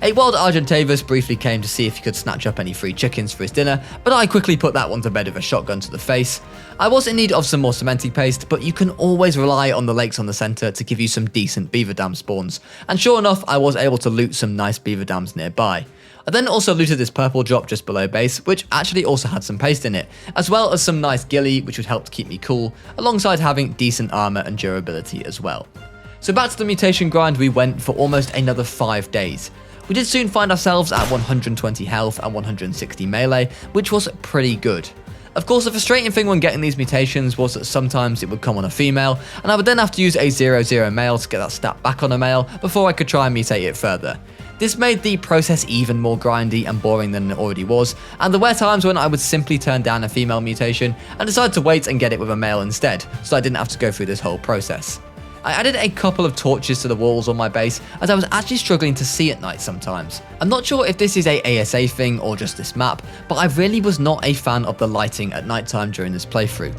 A wild Argentavis briefly came to see if he could snatch up any free chickens for his dinner, but I quickly put that one to bed with a shotgun to the face. I was in need of some more cementing paste, but you can always rely on the lakes on the centre to give you some decent beaver dam spawns, and sure enough I was able to loot some nice beaver dams nearby. I then also looted this purple drop just below base, which actually also had some paste in it, as well as some nice ghillie which would help to keep me cool, alongside having decent armour and durability as well. So back to the mutation grind we went for almost another 5 days. We did soon find ourselves at 120 health and 160 melee, which was pretty good. Of course, the frustrating thing when getting these mutations was that sometimes it would come on a female, and I would then have to use a 0-0 male to get that stat back on a male before I could try and mutate it further. This made the process even more grindy and boring than it already was, and there were times when I would simply turn down a female mutation and decide to wait and get it with a male instead, so I didn't have to go through this whole process. I added a couple of torches to the walls on my base as I was actually struggling to see at night sometimes. I'm not sure if this is a ASA thing or just this map, but I really was not a fan of the lighting at nighttime during this playthrough.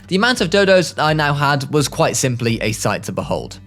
The amount of dodos I now had was quite simply a sight to behold.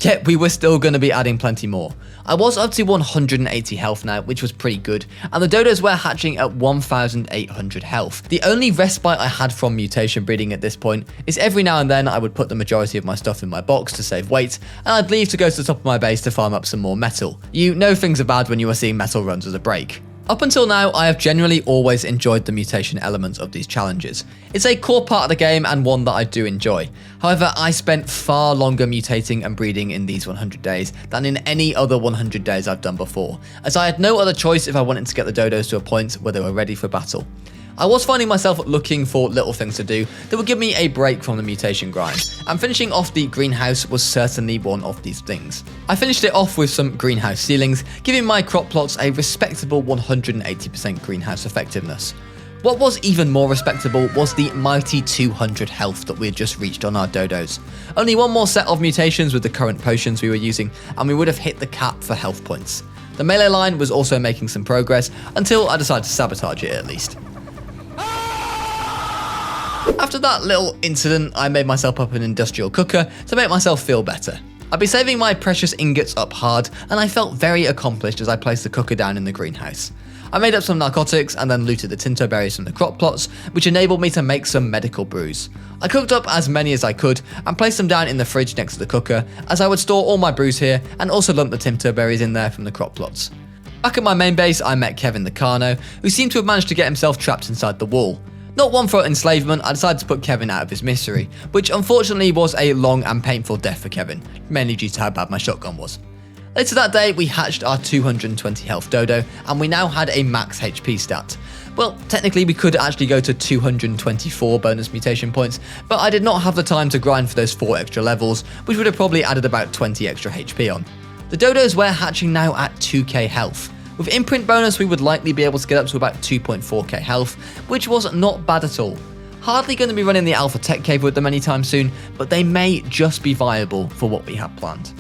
Yet we were still going to be adding plenty more. I was up to 180 health now, which was pretty good, and the dodos were hatching at 1,800 health. The only respite I had from mutation breeding at this point is every now and then I would put the majority of my stuff in my box to save weight, and I'd leave to go to the top of my base to farm up some more metal. You know things are bad when you are seeing metal runs as a break. Up until now, I have generally always enjoyed the mutation elements of these challenges. It's a core part of the game and one that I do enjoy. However, I spent far longer mutating and breeding in these 100 days than in any other 100 days I've done before, as I had no other choice if I wanted to get the dodos to a point where they were ready for battle. I was finding myself looking for little things to do that would give me a break from the mutation grind, and finishing off the greenhouse was certainly one of these things. I finished it off with some greenhouse ceilings, giving my crop plots a respectable 180% greenhouse effectiveness. What was even more respectable was the mighty 200 health that we had just reached on our dodos. Only one more set of mutations with the current potions we were using, and we would have hit the cap for health points. The melee line was also making some progress, until I decided to sabotage it at least. After that little incident, I made myself up an industrial cooker to make myself feel better. I'd be saving my precious ingots up hard, and I felt very accomplished as I placed the cooker down in the greenhouse. I made up some narcotics and then looted the tinto berries from the crop plots, which enabled me to make some medical brews. I cooked up as many as I could and placed them down in the fridge next to the cooker, as I would store all my brews here and also lump the tinto berries in there from the crop plots. Back at my main base, I met Kevin the Carno, who seemed to have managed to get himself trapped inside the wall. Not one for enslavement, I decided to put Kevin out of his misery, which unfortunately was a long and painful death for Kevin, mainly due to how bad my shotgun was. Later that day, we hatched our 220 health dodo, and we now had a max HP stat. Well, technically we could actually go to 224 bonus mutation points, but I did not have the time to grind for those 4 extra levels, which would have probably added about 20 extra HP on. The dodos were hatching now at 2k health. With imprint bonus, we would likely be able to get up to about 2.4k health, which was not bad at all. Hardly going to be running the alpha tech cave with them anytime soon, but they may just be viable for what we have planned.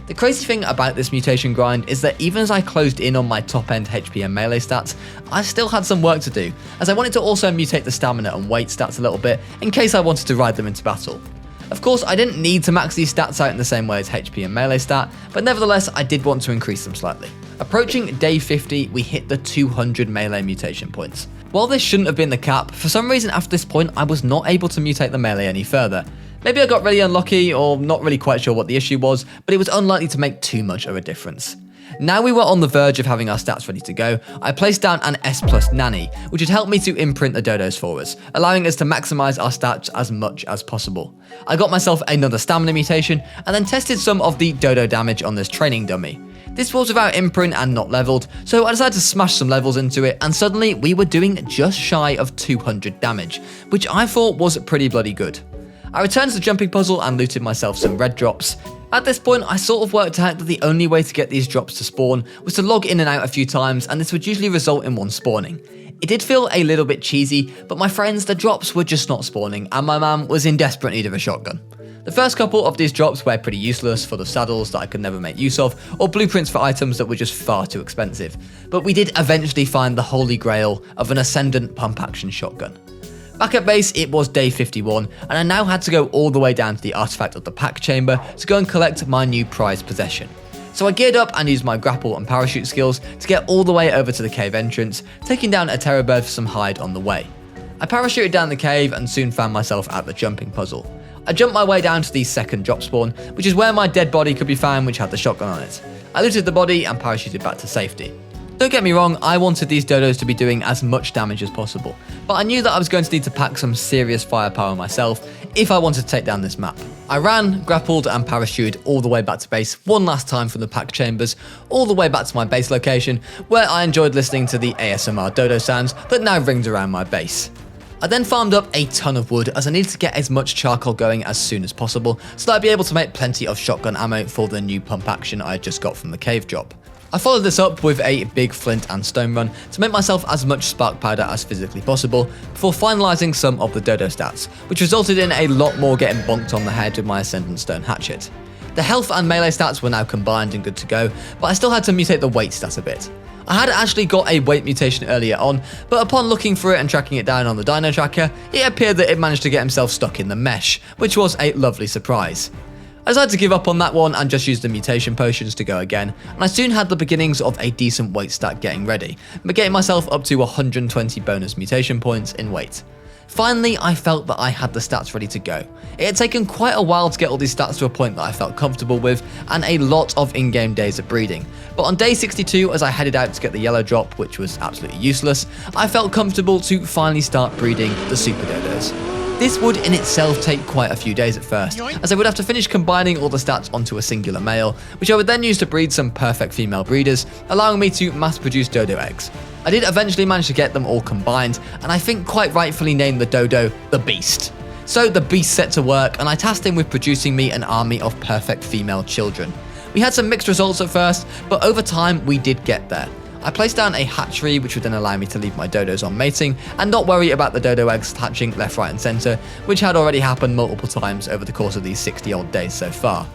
The crazy thing about this mutation grind is that even as I closed in on my top end HP and melee stats, I still had some work to do, as I wanted to also mutate the stamina and weight stats a little bit in case I wanted to ride them into battle. Of course, I didn't need to max these stats out in the same way as HP and melee stat, but nevertheless I did want to increase them slightly. Approaching day 50, we hit the 200 melee mutation points. While this shouldn't have been the cap, for some reason after this point I was not able to mutate the melee any further. Maybe I got really unlucky or not really quite sure what the issue was, but it was unlikely to make too much of a difference. Now we were on the verge of having our stats ready to go, I placed down an S+ nanny, which had helped me to imprint the dodos for us, allowing us to maximise our stats as much as possible. I got myself another stamina mutation, and then tested some of the dodo damage on this training dummy. This was without imprint and not leveled, so I decided to smash some levels into it, and suddenly we were doing just shy of 200 damage, which I thought was pretty bloody good. I returned to the jumping puzzle and looted myself some red drops. At this point, I sort of worked out that the only way to get these drops to spawn was to log in and out a few times, and this would usually result in one spawning. It did feel a little bit cheesy, but my friends, the drops were just not spawning, and my man was in desperate need of a shotgun. The first couple of these drops were pretty useless, full of saddles that I could never make use of, or blueprints for items that were just far too expensive. But we did eventually find the holy grail of an Ascendant pump action shotgun. Back at base, it was day 51, and I now had to go all the way down to the artifact of the pack chamber to go and collect my new prized possession. So I geared up and used my grapple and parachute skills to get all the way over to the cave entrance, taking down a terror bird for some hide on the way. I parachuted down the cave and soon found myself at the jumping puzzle. I jumped my way down to the second drop spawn, which is where my dead body could be found, which had the shotgun on it. I looted the body and parachuted back to safety. Don't get me wrong, I wanted these dodos to be doing as much damage as possible, but I knew that I was going to need to pack some serious firepower myself if I wanted to take down this map. I ran, grappled and parachuted all the way back to base one last time from the pack chambers, all the way back to my base location, where I enjoyed listening to the ASMR dodo sounds that now rings around my base. I then farmed up a ton of wood as I needed to get as much charcoal going as soon as possible so that I'd be able to make plenty of shotgun ammo for the new pump action I had just got from the cave drop. I followed this up with a big flint and stone run to make myself as much spark powder as physically possible before finalising some of the dodo stats, which resulted in a lot more getting bonked on the head with my Ascendant Stone Hatchet. The health and melee stats were now combined and good to go, but I still had to mutate the weight stat a bit. I had actually got a weight mutation earlier on, but upon looking for it and tracking it down on the Dino tracker, it appeared that it managed to get himself stuck in the mesh, which was a lovely surprise. I decided to give up on that one and just use the Mutation Potions to go again, and I soon had the beginnings of a decent weight stack getting ready, but getting myself up to 120 bonus mutation points in weight. Finally, I felt that I had the stats ready to go. It had taken quite a while to get all these stats to a point that I felt comfortable with, and a lot of in-game days of breeding. But on day 62, as I headed out to get the yellow drop, which was absolutely useless, I felt comfortable to finally start breeding the Super Dodos. This would in itself take quite a few days at first, as I would have to finish combining all the stats onto a singular male, which I would then use to breed some perfect female breeders, allowing me to mass produce dodo eggs. I did eventually manage to get them all combined, and I think quite rightfully named the dodo the Beast. So the Beast set to work, and I tasked him with producing me an army of perfect female children. We had some mixed results at first, but over time we did get there. I placed down a hatchery which would then allow me to leave my dodos on mating and not worry about the dodo eggs hatching left, right and centre, which had already happened multiple times over the course of these 60 odd days so far.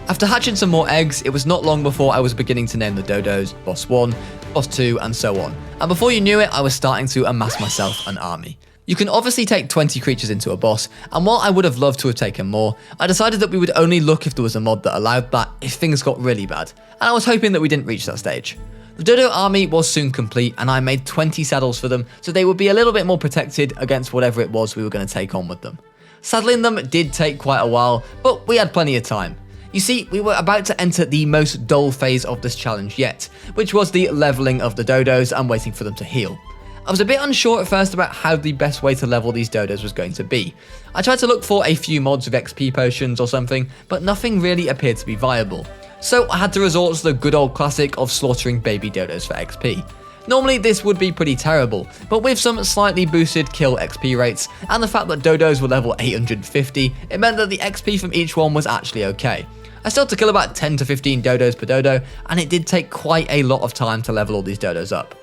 After hatching some more eggs, it was not long before I was beginning to name the dodos Boss 1, Boss 2 and so on, and before you knew it I was starting to amass myself an army. You can obviously take 20 creatures into a boss, and while I would have loved to have taken more, I decided that we would only look if there was a mod that allowed that if things got really bad, and I was hoping that we didn't reach that stage. The dodo army was soon complete, and I made 20 saddles for them so they would be a little bit more protected against whatever it was we were going to take on with them. Saddling them did take quite a while, but we had plenty of time. You see, we were about to enter the most dull phase of this challenge yet, which was the leveling of the dodos and waiting for them to heal. I was a bit unsure at first about how the best way to level these dodos was going to be. I tried to look for a few mods with XP potions or something, but nothing really appeared to be viable. So I had to resort to the good old classic of slaughtering baby dodos for XP. Normally this would be pretty terrible, but with some slightly boosted kill XP rates and the fact that dodos were level 850, it meant that the XP from each one was actually okay. I still had to kill about 10 to 15 dodos per dodo, and it did take quite a lot of time to level all these dodos up.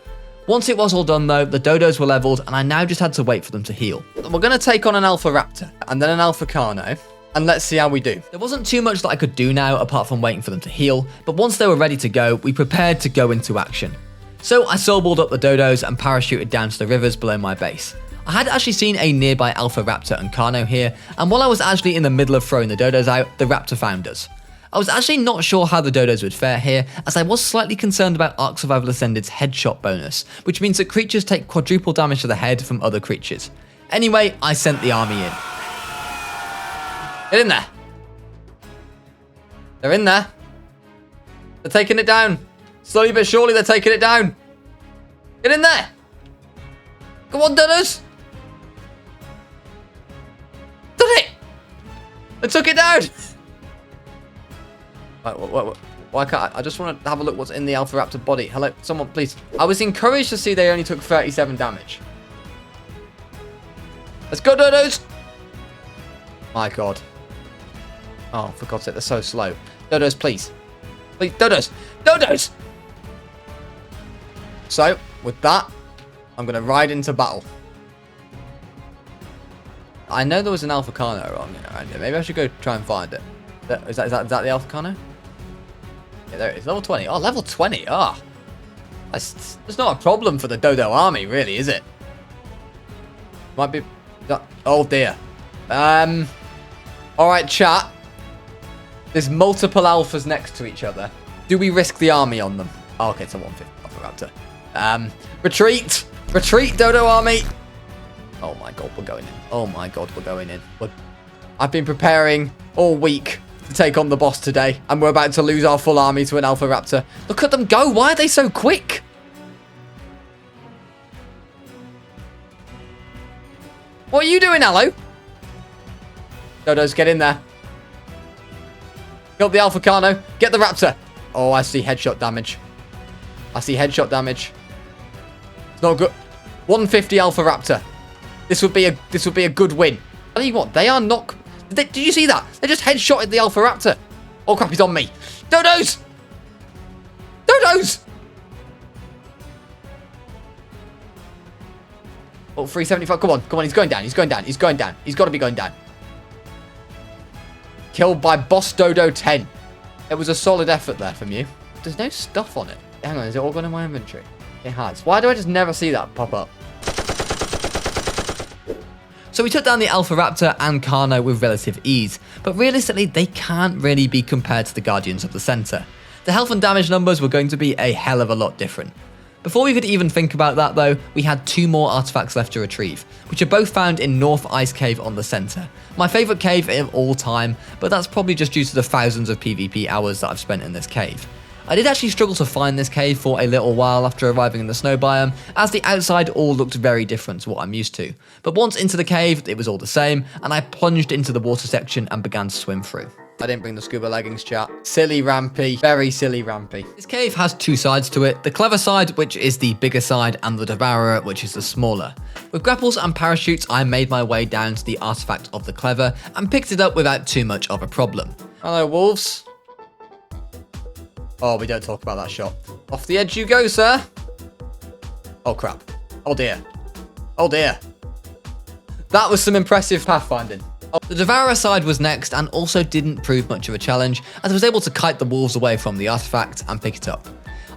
Once it was all done though, the dodos were leveled and I now just had to wait for them to heal. We're going to take on an Alpha Raptor and then an Alpha Carno, and let's see how we do. There wasn't too much that I could do now apart from waiting for them to heal, but once they were ready to go, we prepared to go into action. So I soulballed up the dodos and parachuted down to the rivers below my base. I had actually seen a nearby Alpha Raptor and Carno here, and while I was actually in the middle of throwing the dodos out, the Raptor found us. I was actually not sure how the dodos would fare here, as I was slightly concerned about Ark Survival Ascended's headshot bonus, which means that creatures take quadruple damage to the head from other creatures. Anyway, I sent the army in. Get in there. They're in there. They're taking it down. Slowly but surely they're taking it down. Get in there. Come on, dodos. Done it. They took it down. Why can't I just want to have a look what's in the Alpha Raptor body. Hello, someone please. I was encouraged to see they only took 37 damage. Let's go, dodos. My god. Oh, for God's sake, they're so slow. Dodos, please. Please, dodos. Dodos! So, with that, I'm going to ride into battle. I know there was an Alpha Carno around here. Maybe I should go try and find it. Is that the Alpha Carno? Yeah, there it is. Level 20. Oh, level 20. Ah. That's not a problem for the Dodo army, really, is it? Might be Oh, dear. All right, chat. There's multiple alphas next to each other. Do we risk the army on them? Oh, okay, it's a 150 alpha raptor. Retreat! Retreat, Dodo army! Oh my god, we're going in. Oh my god, we're going in. I've been preparing all week to take on the boss today, and we're about to lose our full army to an alpha raptor. Look at them go! Why are they so quick? What are you doing, Aloe? Dodos, get in there. Kill the Alpha Carno. Get the Raptor. Oh, I see headshot damage. I see headshot damage. It's not good. 150 Alpha Raptor. This would be a good win. I tell you what, they are not. Did you see that? They just headshotted the Alpha Raptor. Oh crap, he's on me. Dodos! Dodos! Oh, 375. Come on, come on. He's going down. He's going down. He's going down. He's got to be going down. Killed by Boss Dodo 10. It was a solid effort there from you. There's no stuff on it. Hang on, is it all gone in my inventory? It has. Why do I just never see that pop up? So we took down the Alpha Raptor and Carno with relative ease, but realistically they can't really be compared to the Guardians of the Center. The health and damage numbers were going to be a hell of a lot different. Before we could even think about that though, we had 2 more artifacts left to retrieve, which are both found in North Ice Cave on the Center. My favourite cave of all time, but that's probably just due to the thousands of PvP hours that I've spent in this cave. I did actually struggle to find this cave for a little while after arriving in the snow biome, as the outside all looked very different to what I'm used to. But once into the cave, it was all the same, and I plunged into the water section and began to swim through. I didn't bring the scuba leggings, chat. Silly Rampy. Very silly Rampy. This cave has 2 sides to it, the clever side, which is the bigger side, and the devourer, which is the smaller. With grapples and parachutes, I made my way down to the artifact of the clever, and picked it up without too much of a problem. Hello, wolves. Oh, we don't talk about that shot. Off the edge you go, sir. Oh, crap. Oh, dear. Oh, dear. That was some impressive pathfinding. The Devourer side was next and also didn't prove much of a challenge, as I was able to kite the wolves away from the artifact and pick it up.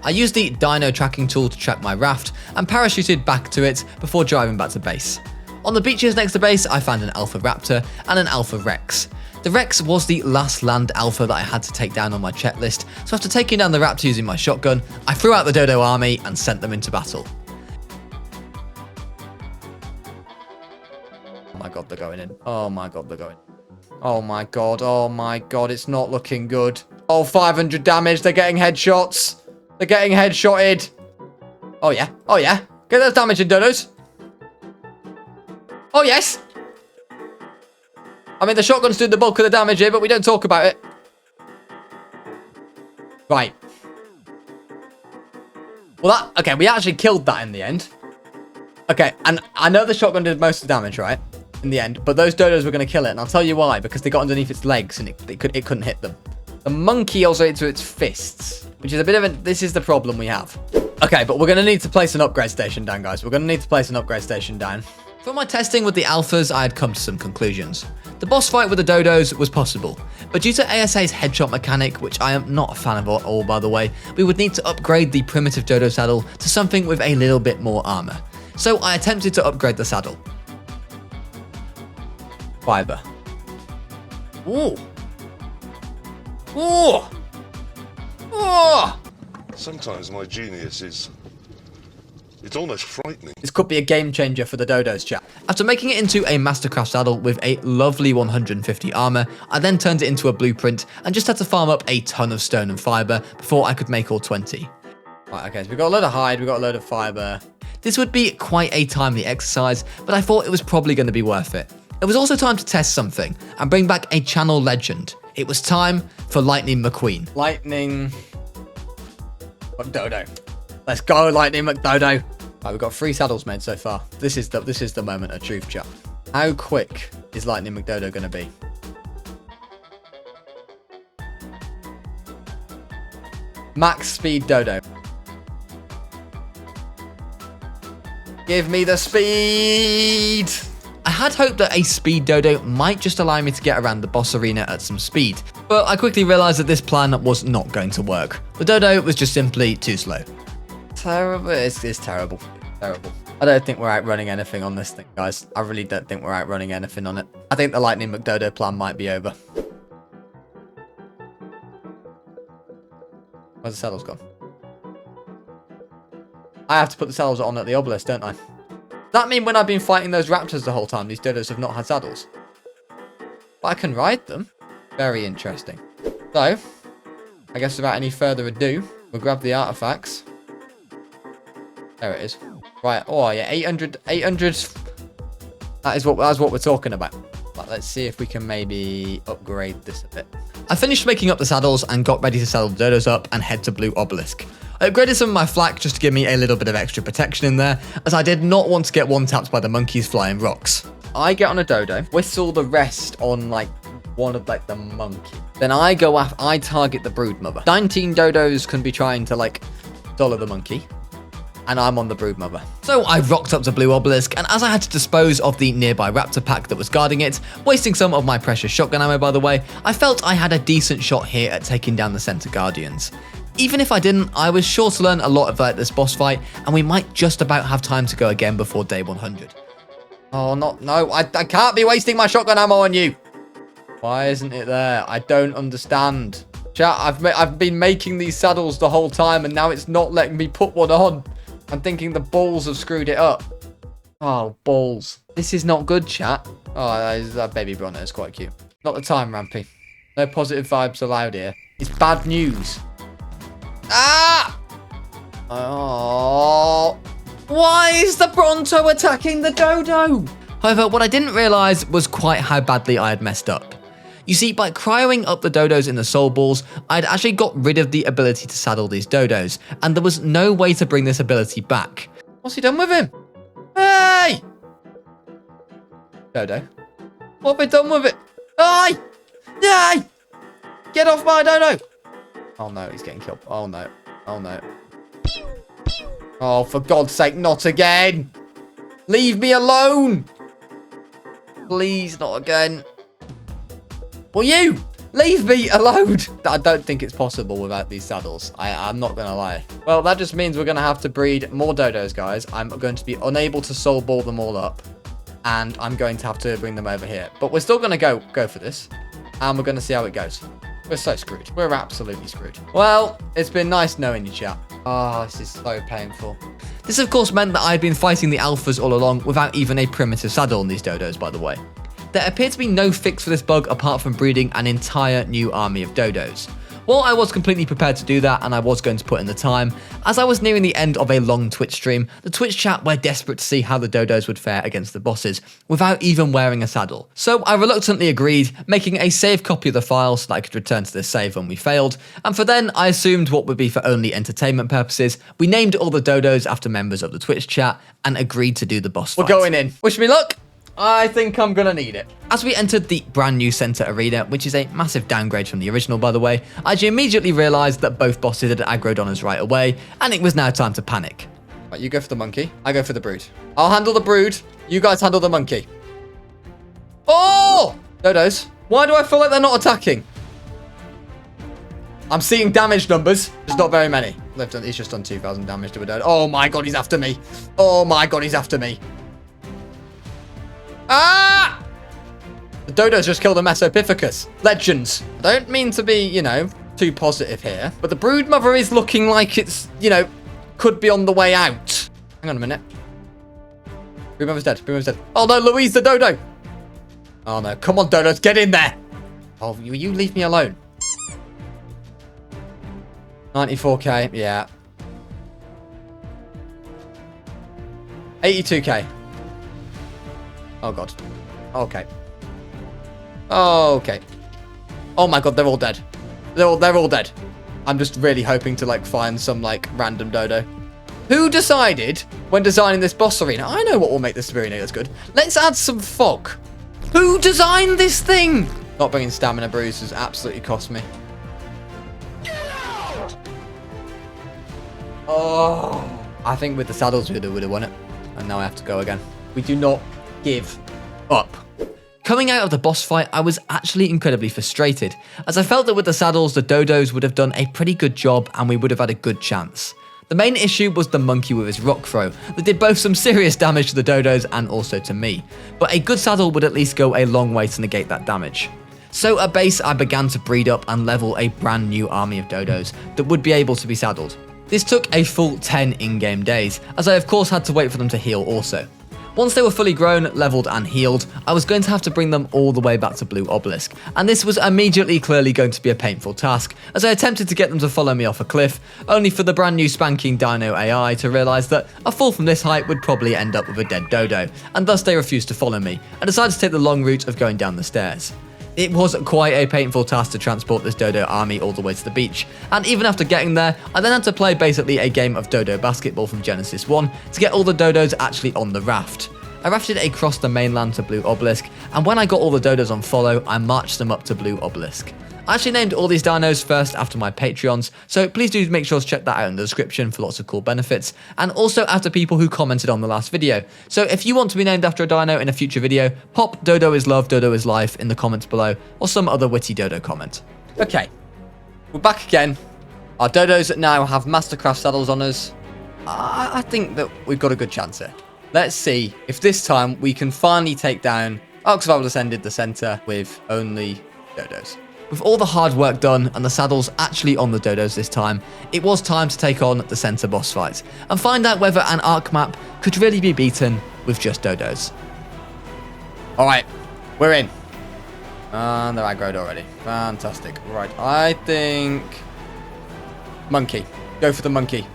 I used the Dino tracking tool to track my raft and parachuted back to it before driving back to base. On the beaches next to base, I found an Alpha Raptor and an Alpha Rex. The Rex was the last land alpha that I had to take down on my checklist, so after taking down the Raptor using my shotgun, I threw out the Dodo army and sent them into battle. Oh my god, they're going in. Oh my god, they're going. Oh my god, it's not looking good. Oh, 500 damage, they're getting headshots. They're getting headshotted. Oh yeah, get those damage in, Dodos. Oh yes. I mean, the shotgun's doing the bulk of the damage here, but we don't talk about it. Right. Well, okay, we actually killed that in the end. Okay, and I know the shotgun did most of the damage, right? In the end, but those Dodos were going to kill it, and I'll tell you why, because they got underneath its legs, and it couldn't hit them. The monkey also hit to its fists, which is a bit of a... This is the problem we have. Okay, but we're going to need to place an upgrade station down, guys. We're going to need to place an upgrade station down. From my testing with the alphas, I had come to some conclusions. The boss fight with the Dodos was possible, but due to ASA's headshot mechanic, which I am not a fan of at all by the way, we would need to upgrade the primitive Dodo saddle to something with a little bit more armor. So I attempted to upgrade the saddle. Fiber. Ooh. Ooh. Oh. Sometimes my genius is... It's almost frightening. This could be a game changer for the Dodos, chat. After making it into a Mastercraft saddle with a lovely 150 armor, I then turned it into a blueprint and just had to farm up a ton of stone and fiber before I could make all 20. Right, okay, so we've got a load of hide, we've got a load of fiber. This would be quite a timely exercise, but I thought it was probably going to be worth it. It was also time to test something and bring back a channel legend. It was time for Lightning McQueen. Lightning McDodo. Let's go, Lightning McDodo. Right, we've got 3 saddles made so far. This is the moment of truth, chat. How quick is Lightning McDodo going to be? Max speed Dodo. Give me the speed! I had hoped that a speed Dodo might just allow me to get around the boss arena at some speed, but I quickly realised that this plan was not going to work. The Dodo was just simply too slow. Terrible. It's terrible. Terrible. I don't think we're outrunning anything on this thing, guys. I really don't think we're outrunning anything on it. I think the Lightning McDodo plan might be over. Where's the saddles gone? I have to put the saddles on at the obelisk, don't I? Does that mean when I've been fighting those raptors the whole time, these dodos have not had saddles? But I can ride them. Very interesting. So, I guess without any further ado, we'll grab the artifacts. There it is. Right. Oh, yeah. 800. That's what we're talking about. But let's see if we can maybe upgrade this a bit. I finished making up the saddles and got ready to saddle the dodos up and head to Blue Obelisk. I upgraded some of my flak just to give me a little bit of extra protection in there, as I did not want to get one-tapped by the monkeys flying rocks. I get on a dodo, whistle the rest on like one of like the monkey. Then I go after, I target the brood mother. 19 dodos can be trying to like dollar the monkey, and I'm on the brood mother. So I rocked up to Blue Obelisk, and as I had to dispose of the nearby raptor pack that was guarding it, wasting some of my precious shotgun ammo by the way, I felt I had a decent shot here at taking down the center guardians. Even if I didn't, I was sure to learn a lot about this boss fight, and we might just about have time to go again before day 100. Oh, no, I can't be wasting my shotgun ammo on you. Why isn't it there? I don't understand. Chat, I've been making these saddles the whole time, and now it's not letting me put one on. I'm thinking the balls have screwed it up. Oh, balls. This is not good, chat. Oh, that baby Bronto is quite cute. Not the time, Rampy. No positive vibes allowed here. It's bad news. Ah! Oh. Why is the Bronto attacking the dodo? However, what I didn't realise was quite how badly I had messed up. You see, by cryoing up the dodos in the soul balls, I'd actually got rid of the ability to saddle these dodos, and there was no way to bring this ability back. What's he done with him? Hey! Dodo. What have we done with it? Hey! Hey! Get off my dodo! Oh no, he's getting killed. Oh no. Oh no. Oh, for God's sake, not again! Leave me alone! Please, not again. Will you? Leave me alone! I don't think it's possible without these saddles. I'm not going to lie. Well, that just means we're going to have to breed more dodos, guys. I'm going to be unable to soul ball them all up. And I'm going to have to bring them over here. But we're still going to go for this. And we're going to see how it goes. We're so screwed. We're absolutely screwed. Well, it's been nice knowing you, chat. Oh, this is so painful. This, of course, meant that I had been fighting the alphas all along without even a primitive saddle on these dodos, by the way. There appeared to be no fix for this bug apart from breeding an entire new army of dodos. Well, I was completely prepared to do that, and I was going to put in the time. As I was nearing the end of a long Twitch stream, the Twitch chat were desperate to see how the dodos would fare against the bosses, without even wearing a saddle. So I reluctantly agreed, making a save copy of the file so that I could return to this save when we failed, and for then, I assumed what would be for only entertainment purposes. We named all the dodos after members of the Twitch chat, and agreed to do the boss fight. We're going in. Wish me luck! I think I'm gonna need it. As we entered the brand new center arena, which is a massive downgrade from the original by the way, I immediately realised that both bosses had aggroed on us right away, and it was now time to panic. Right, you go for the monkey, I go for the brood. I'll handle the brood, you guys handle the monkey. Oh! Dodos, why do I feel like they're not attacking? I'm seeing damage numbers, there's not very many. He's just done 2,000 damage to a dodo. Oh my god, he's after me. Oh my god, he's after me. Ah! The dodos just killed a Mesopithecus. Legends. I don't mean to be, you know, too positive here, but the brood mother is looking like it's, you know, could be on the way out. Hang on a minute. Brood mother's dead. Brood mother's dead. Oh no, Louise the dodo. Oh no, come on dodos, get in there. Oh, you leave me alone. 94k, yeah. 82k. Oh god. Okay. Okay. Oh my god, they're all dead. They're all dead. I'm just really hoping to like find some like random dodo. Who decided when designing this boss arena? I know what will make this arena as good. Let's add some fog. Who designed this thing? Not bringing stamina bruises absolutely cost me. Oh, I think with the saddles we would have won it. And now I have to go again. We do not give up. Coming out of the boss fight, I was actually incredibly frustrated, as I felt that with the saddles, the dodos would have done a pretty good job and we would have had a good chance. The main issue was the monkey with his rock throw that did both some serious damage to the dodos and also to me, but a good saddle would at least go a long way to negate that damage. So at base I began to breed up and level a brand new army of dodos that would be able to be saddled. This took a full 10 in-game days, as I of course had to wait for them to heal also. Once they were fully grown, leveled and healed, I was going to have to bring them all the way back to Blue Obelisk, and this was immediately clearly going to be a painful task, as I attempted to get them to follow me off a cliff, only for the brand new spanking Dino AI to realise that a fall from this height would probably end up with a dead dodo, and thus they refused to follow me, and decided to take the long route of going down the stairs. It was quite a painful task to transport this dodo army all the way to the beach, and even after getting there, I then had to play basically a game of dodo basketball from Genesis 1 to get all the dodos actually on the raft. I rafted across the mainland to Blue Obelisk, and when I got all the dodos on follow, I marched them up to Blue Obelisk. I actually named all these dinos first after my Patreons, so please do make sure to check that out in the description for lots of cool benefits, and also after people who commented on the last video. So if you want to be named after a dino in a future video, pop Dodo is love, Dodo is life in the comments below, or some other witty dodo comment. Okay, we're back again. Our dodos now have Mastercraft saddles on us. I think that we've got a good chance here. Let's see if this time we can finally take down Ark Survival Ascended, the center, with only dodos. With all the hard work done and the saddles actually on the dodos this time, it was time to take on the center boss fight and find out whether an Ark map could really be beaten with just dodos. Alright, we're in. And they're aggroed already. Fantastic. Right, I think... monkey. Go for the monkey.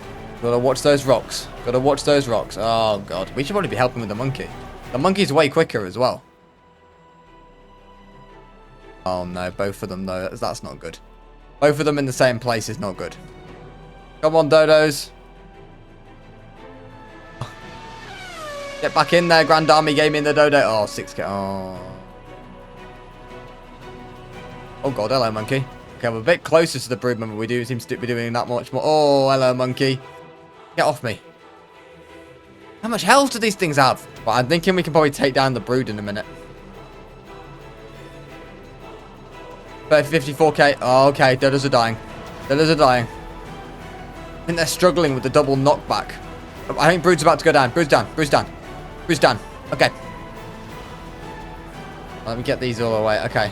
Gotta watch those rocks. Gotta watch those rocks. Oh god, we should probably be helping with the monkey. The monkey's way quicker as well. Oh no, both of them though. That's not good. Both of them in the same place is not good. Come on, dodos. Get back in there, Grand Army. Gave me in the dodo. Oh, 6k. Oh god, hello, monkey. Okay, we're a bit closer to the brood member. We do seem to be doing that much more. Oh, hello, monkey. Get off me. How much health do these things have? Well, I'm thinking we can probably take down the brood in a minute. 54k. Oh, okay, dodos are dying. Dodos are dying. I think they're struggling with the double knockback. I think brood's about to go down. Brood's down. Brood's down. Brood's down. Okay. Let me get these all the way. Okay.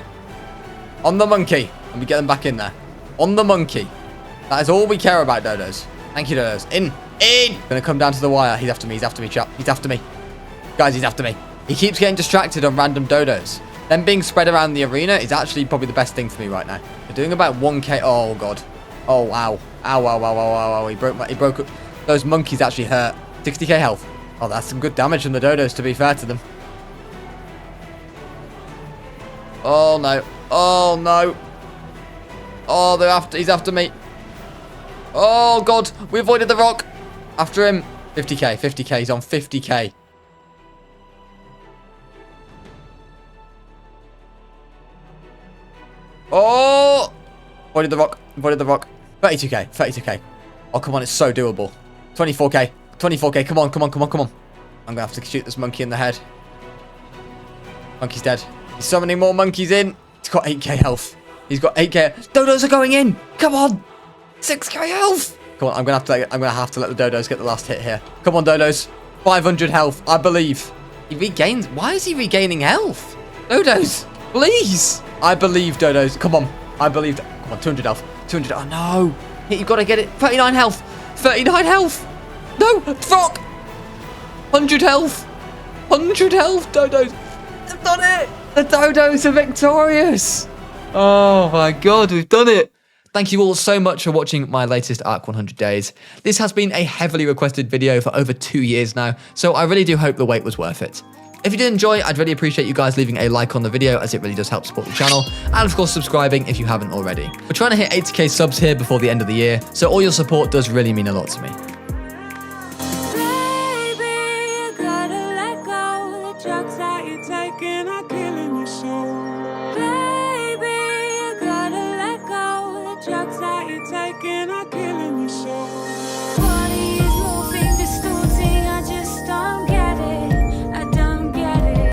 On the monkey. Let me get them back in there. On the monkey. That is all we care about, dodos. Thank you, dodos. In. In. Gonna come down to the wire. He's after me. He's after me, chap. He's after me. Guys, he's after me. He keeps getting distracted on random dodos. Them being spread around the arena is actually probably the best thing for me right now. They're doing about 1k. Oh, God. Oh, wow. Ow, ow, ow, ow, ow, ow. He broke up. Those monkeys actually hurt. 60k health. Oh, that's some good damage from the dodos, to be fair to them. Oh, no. Oh, no. Oh, he's after me. Oh, God. We avoided the rock. After him. 50k. 50k. He's on 50k. Oh! Avoided the rock. Avoided the rock. 32k. 32k. Oh, come on. It's so doable. 24k. 24k. Come on. Come on. Come on. Come on. I'm going to have to shoot this monkey in the head. Monkey's dead. He's summoning more monkeys in. He's got 8k health. He's got 8k. Dodos are going in. Come on. 6k health. Come on. I'm going to have to let the dodos get the last hit here. Come on, dodos. 500 health. I believe. He regains. Why is he regaining health? Dodos. Please. I believe, dodos. Come on. I believe. Come on. 200 health. 200. Oh, no. You've got to get it. 39 health. 39 health. No. Fuck. 100 health. 100 health, dodos. I've done it. The dodos are victorious. Oh, my God. We've done it. Thank you all so much for watching my latest Ark 100 days. This has been a heavily requested video for over 2 years now, so I really do hope the wait was worth it. If you did enjoy, I'd really appreciate you guys leaving a like on the video, as it really does help support the channel, and of course subscribing if you haven't already. We're trying to hit 80k subs here before the end of the year, so all your support does really mean a lot to me.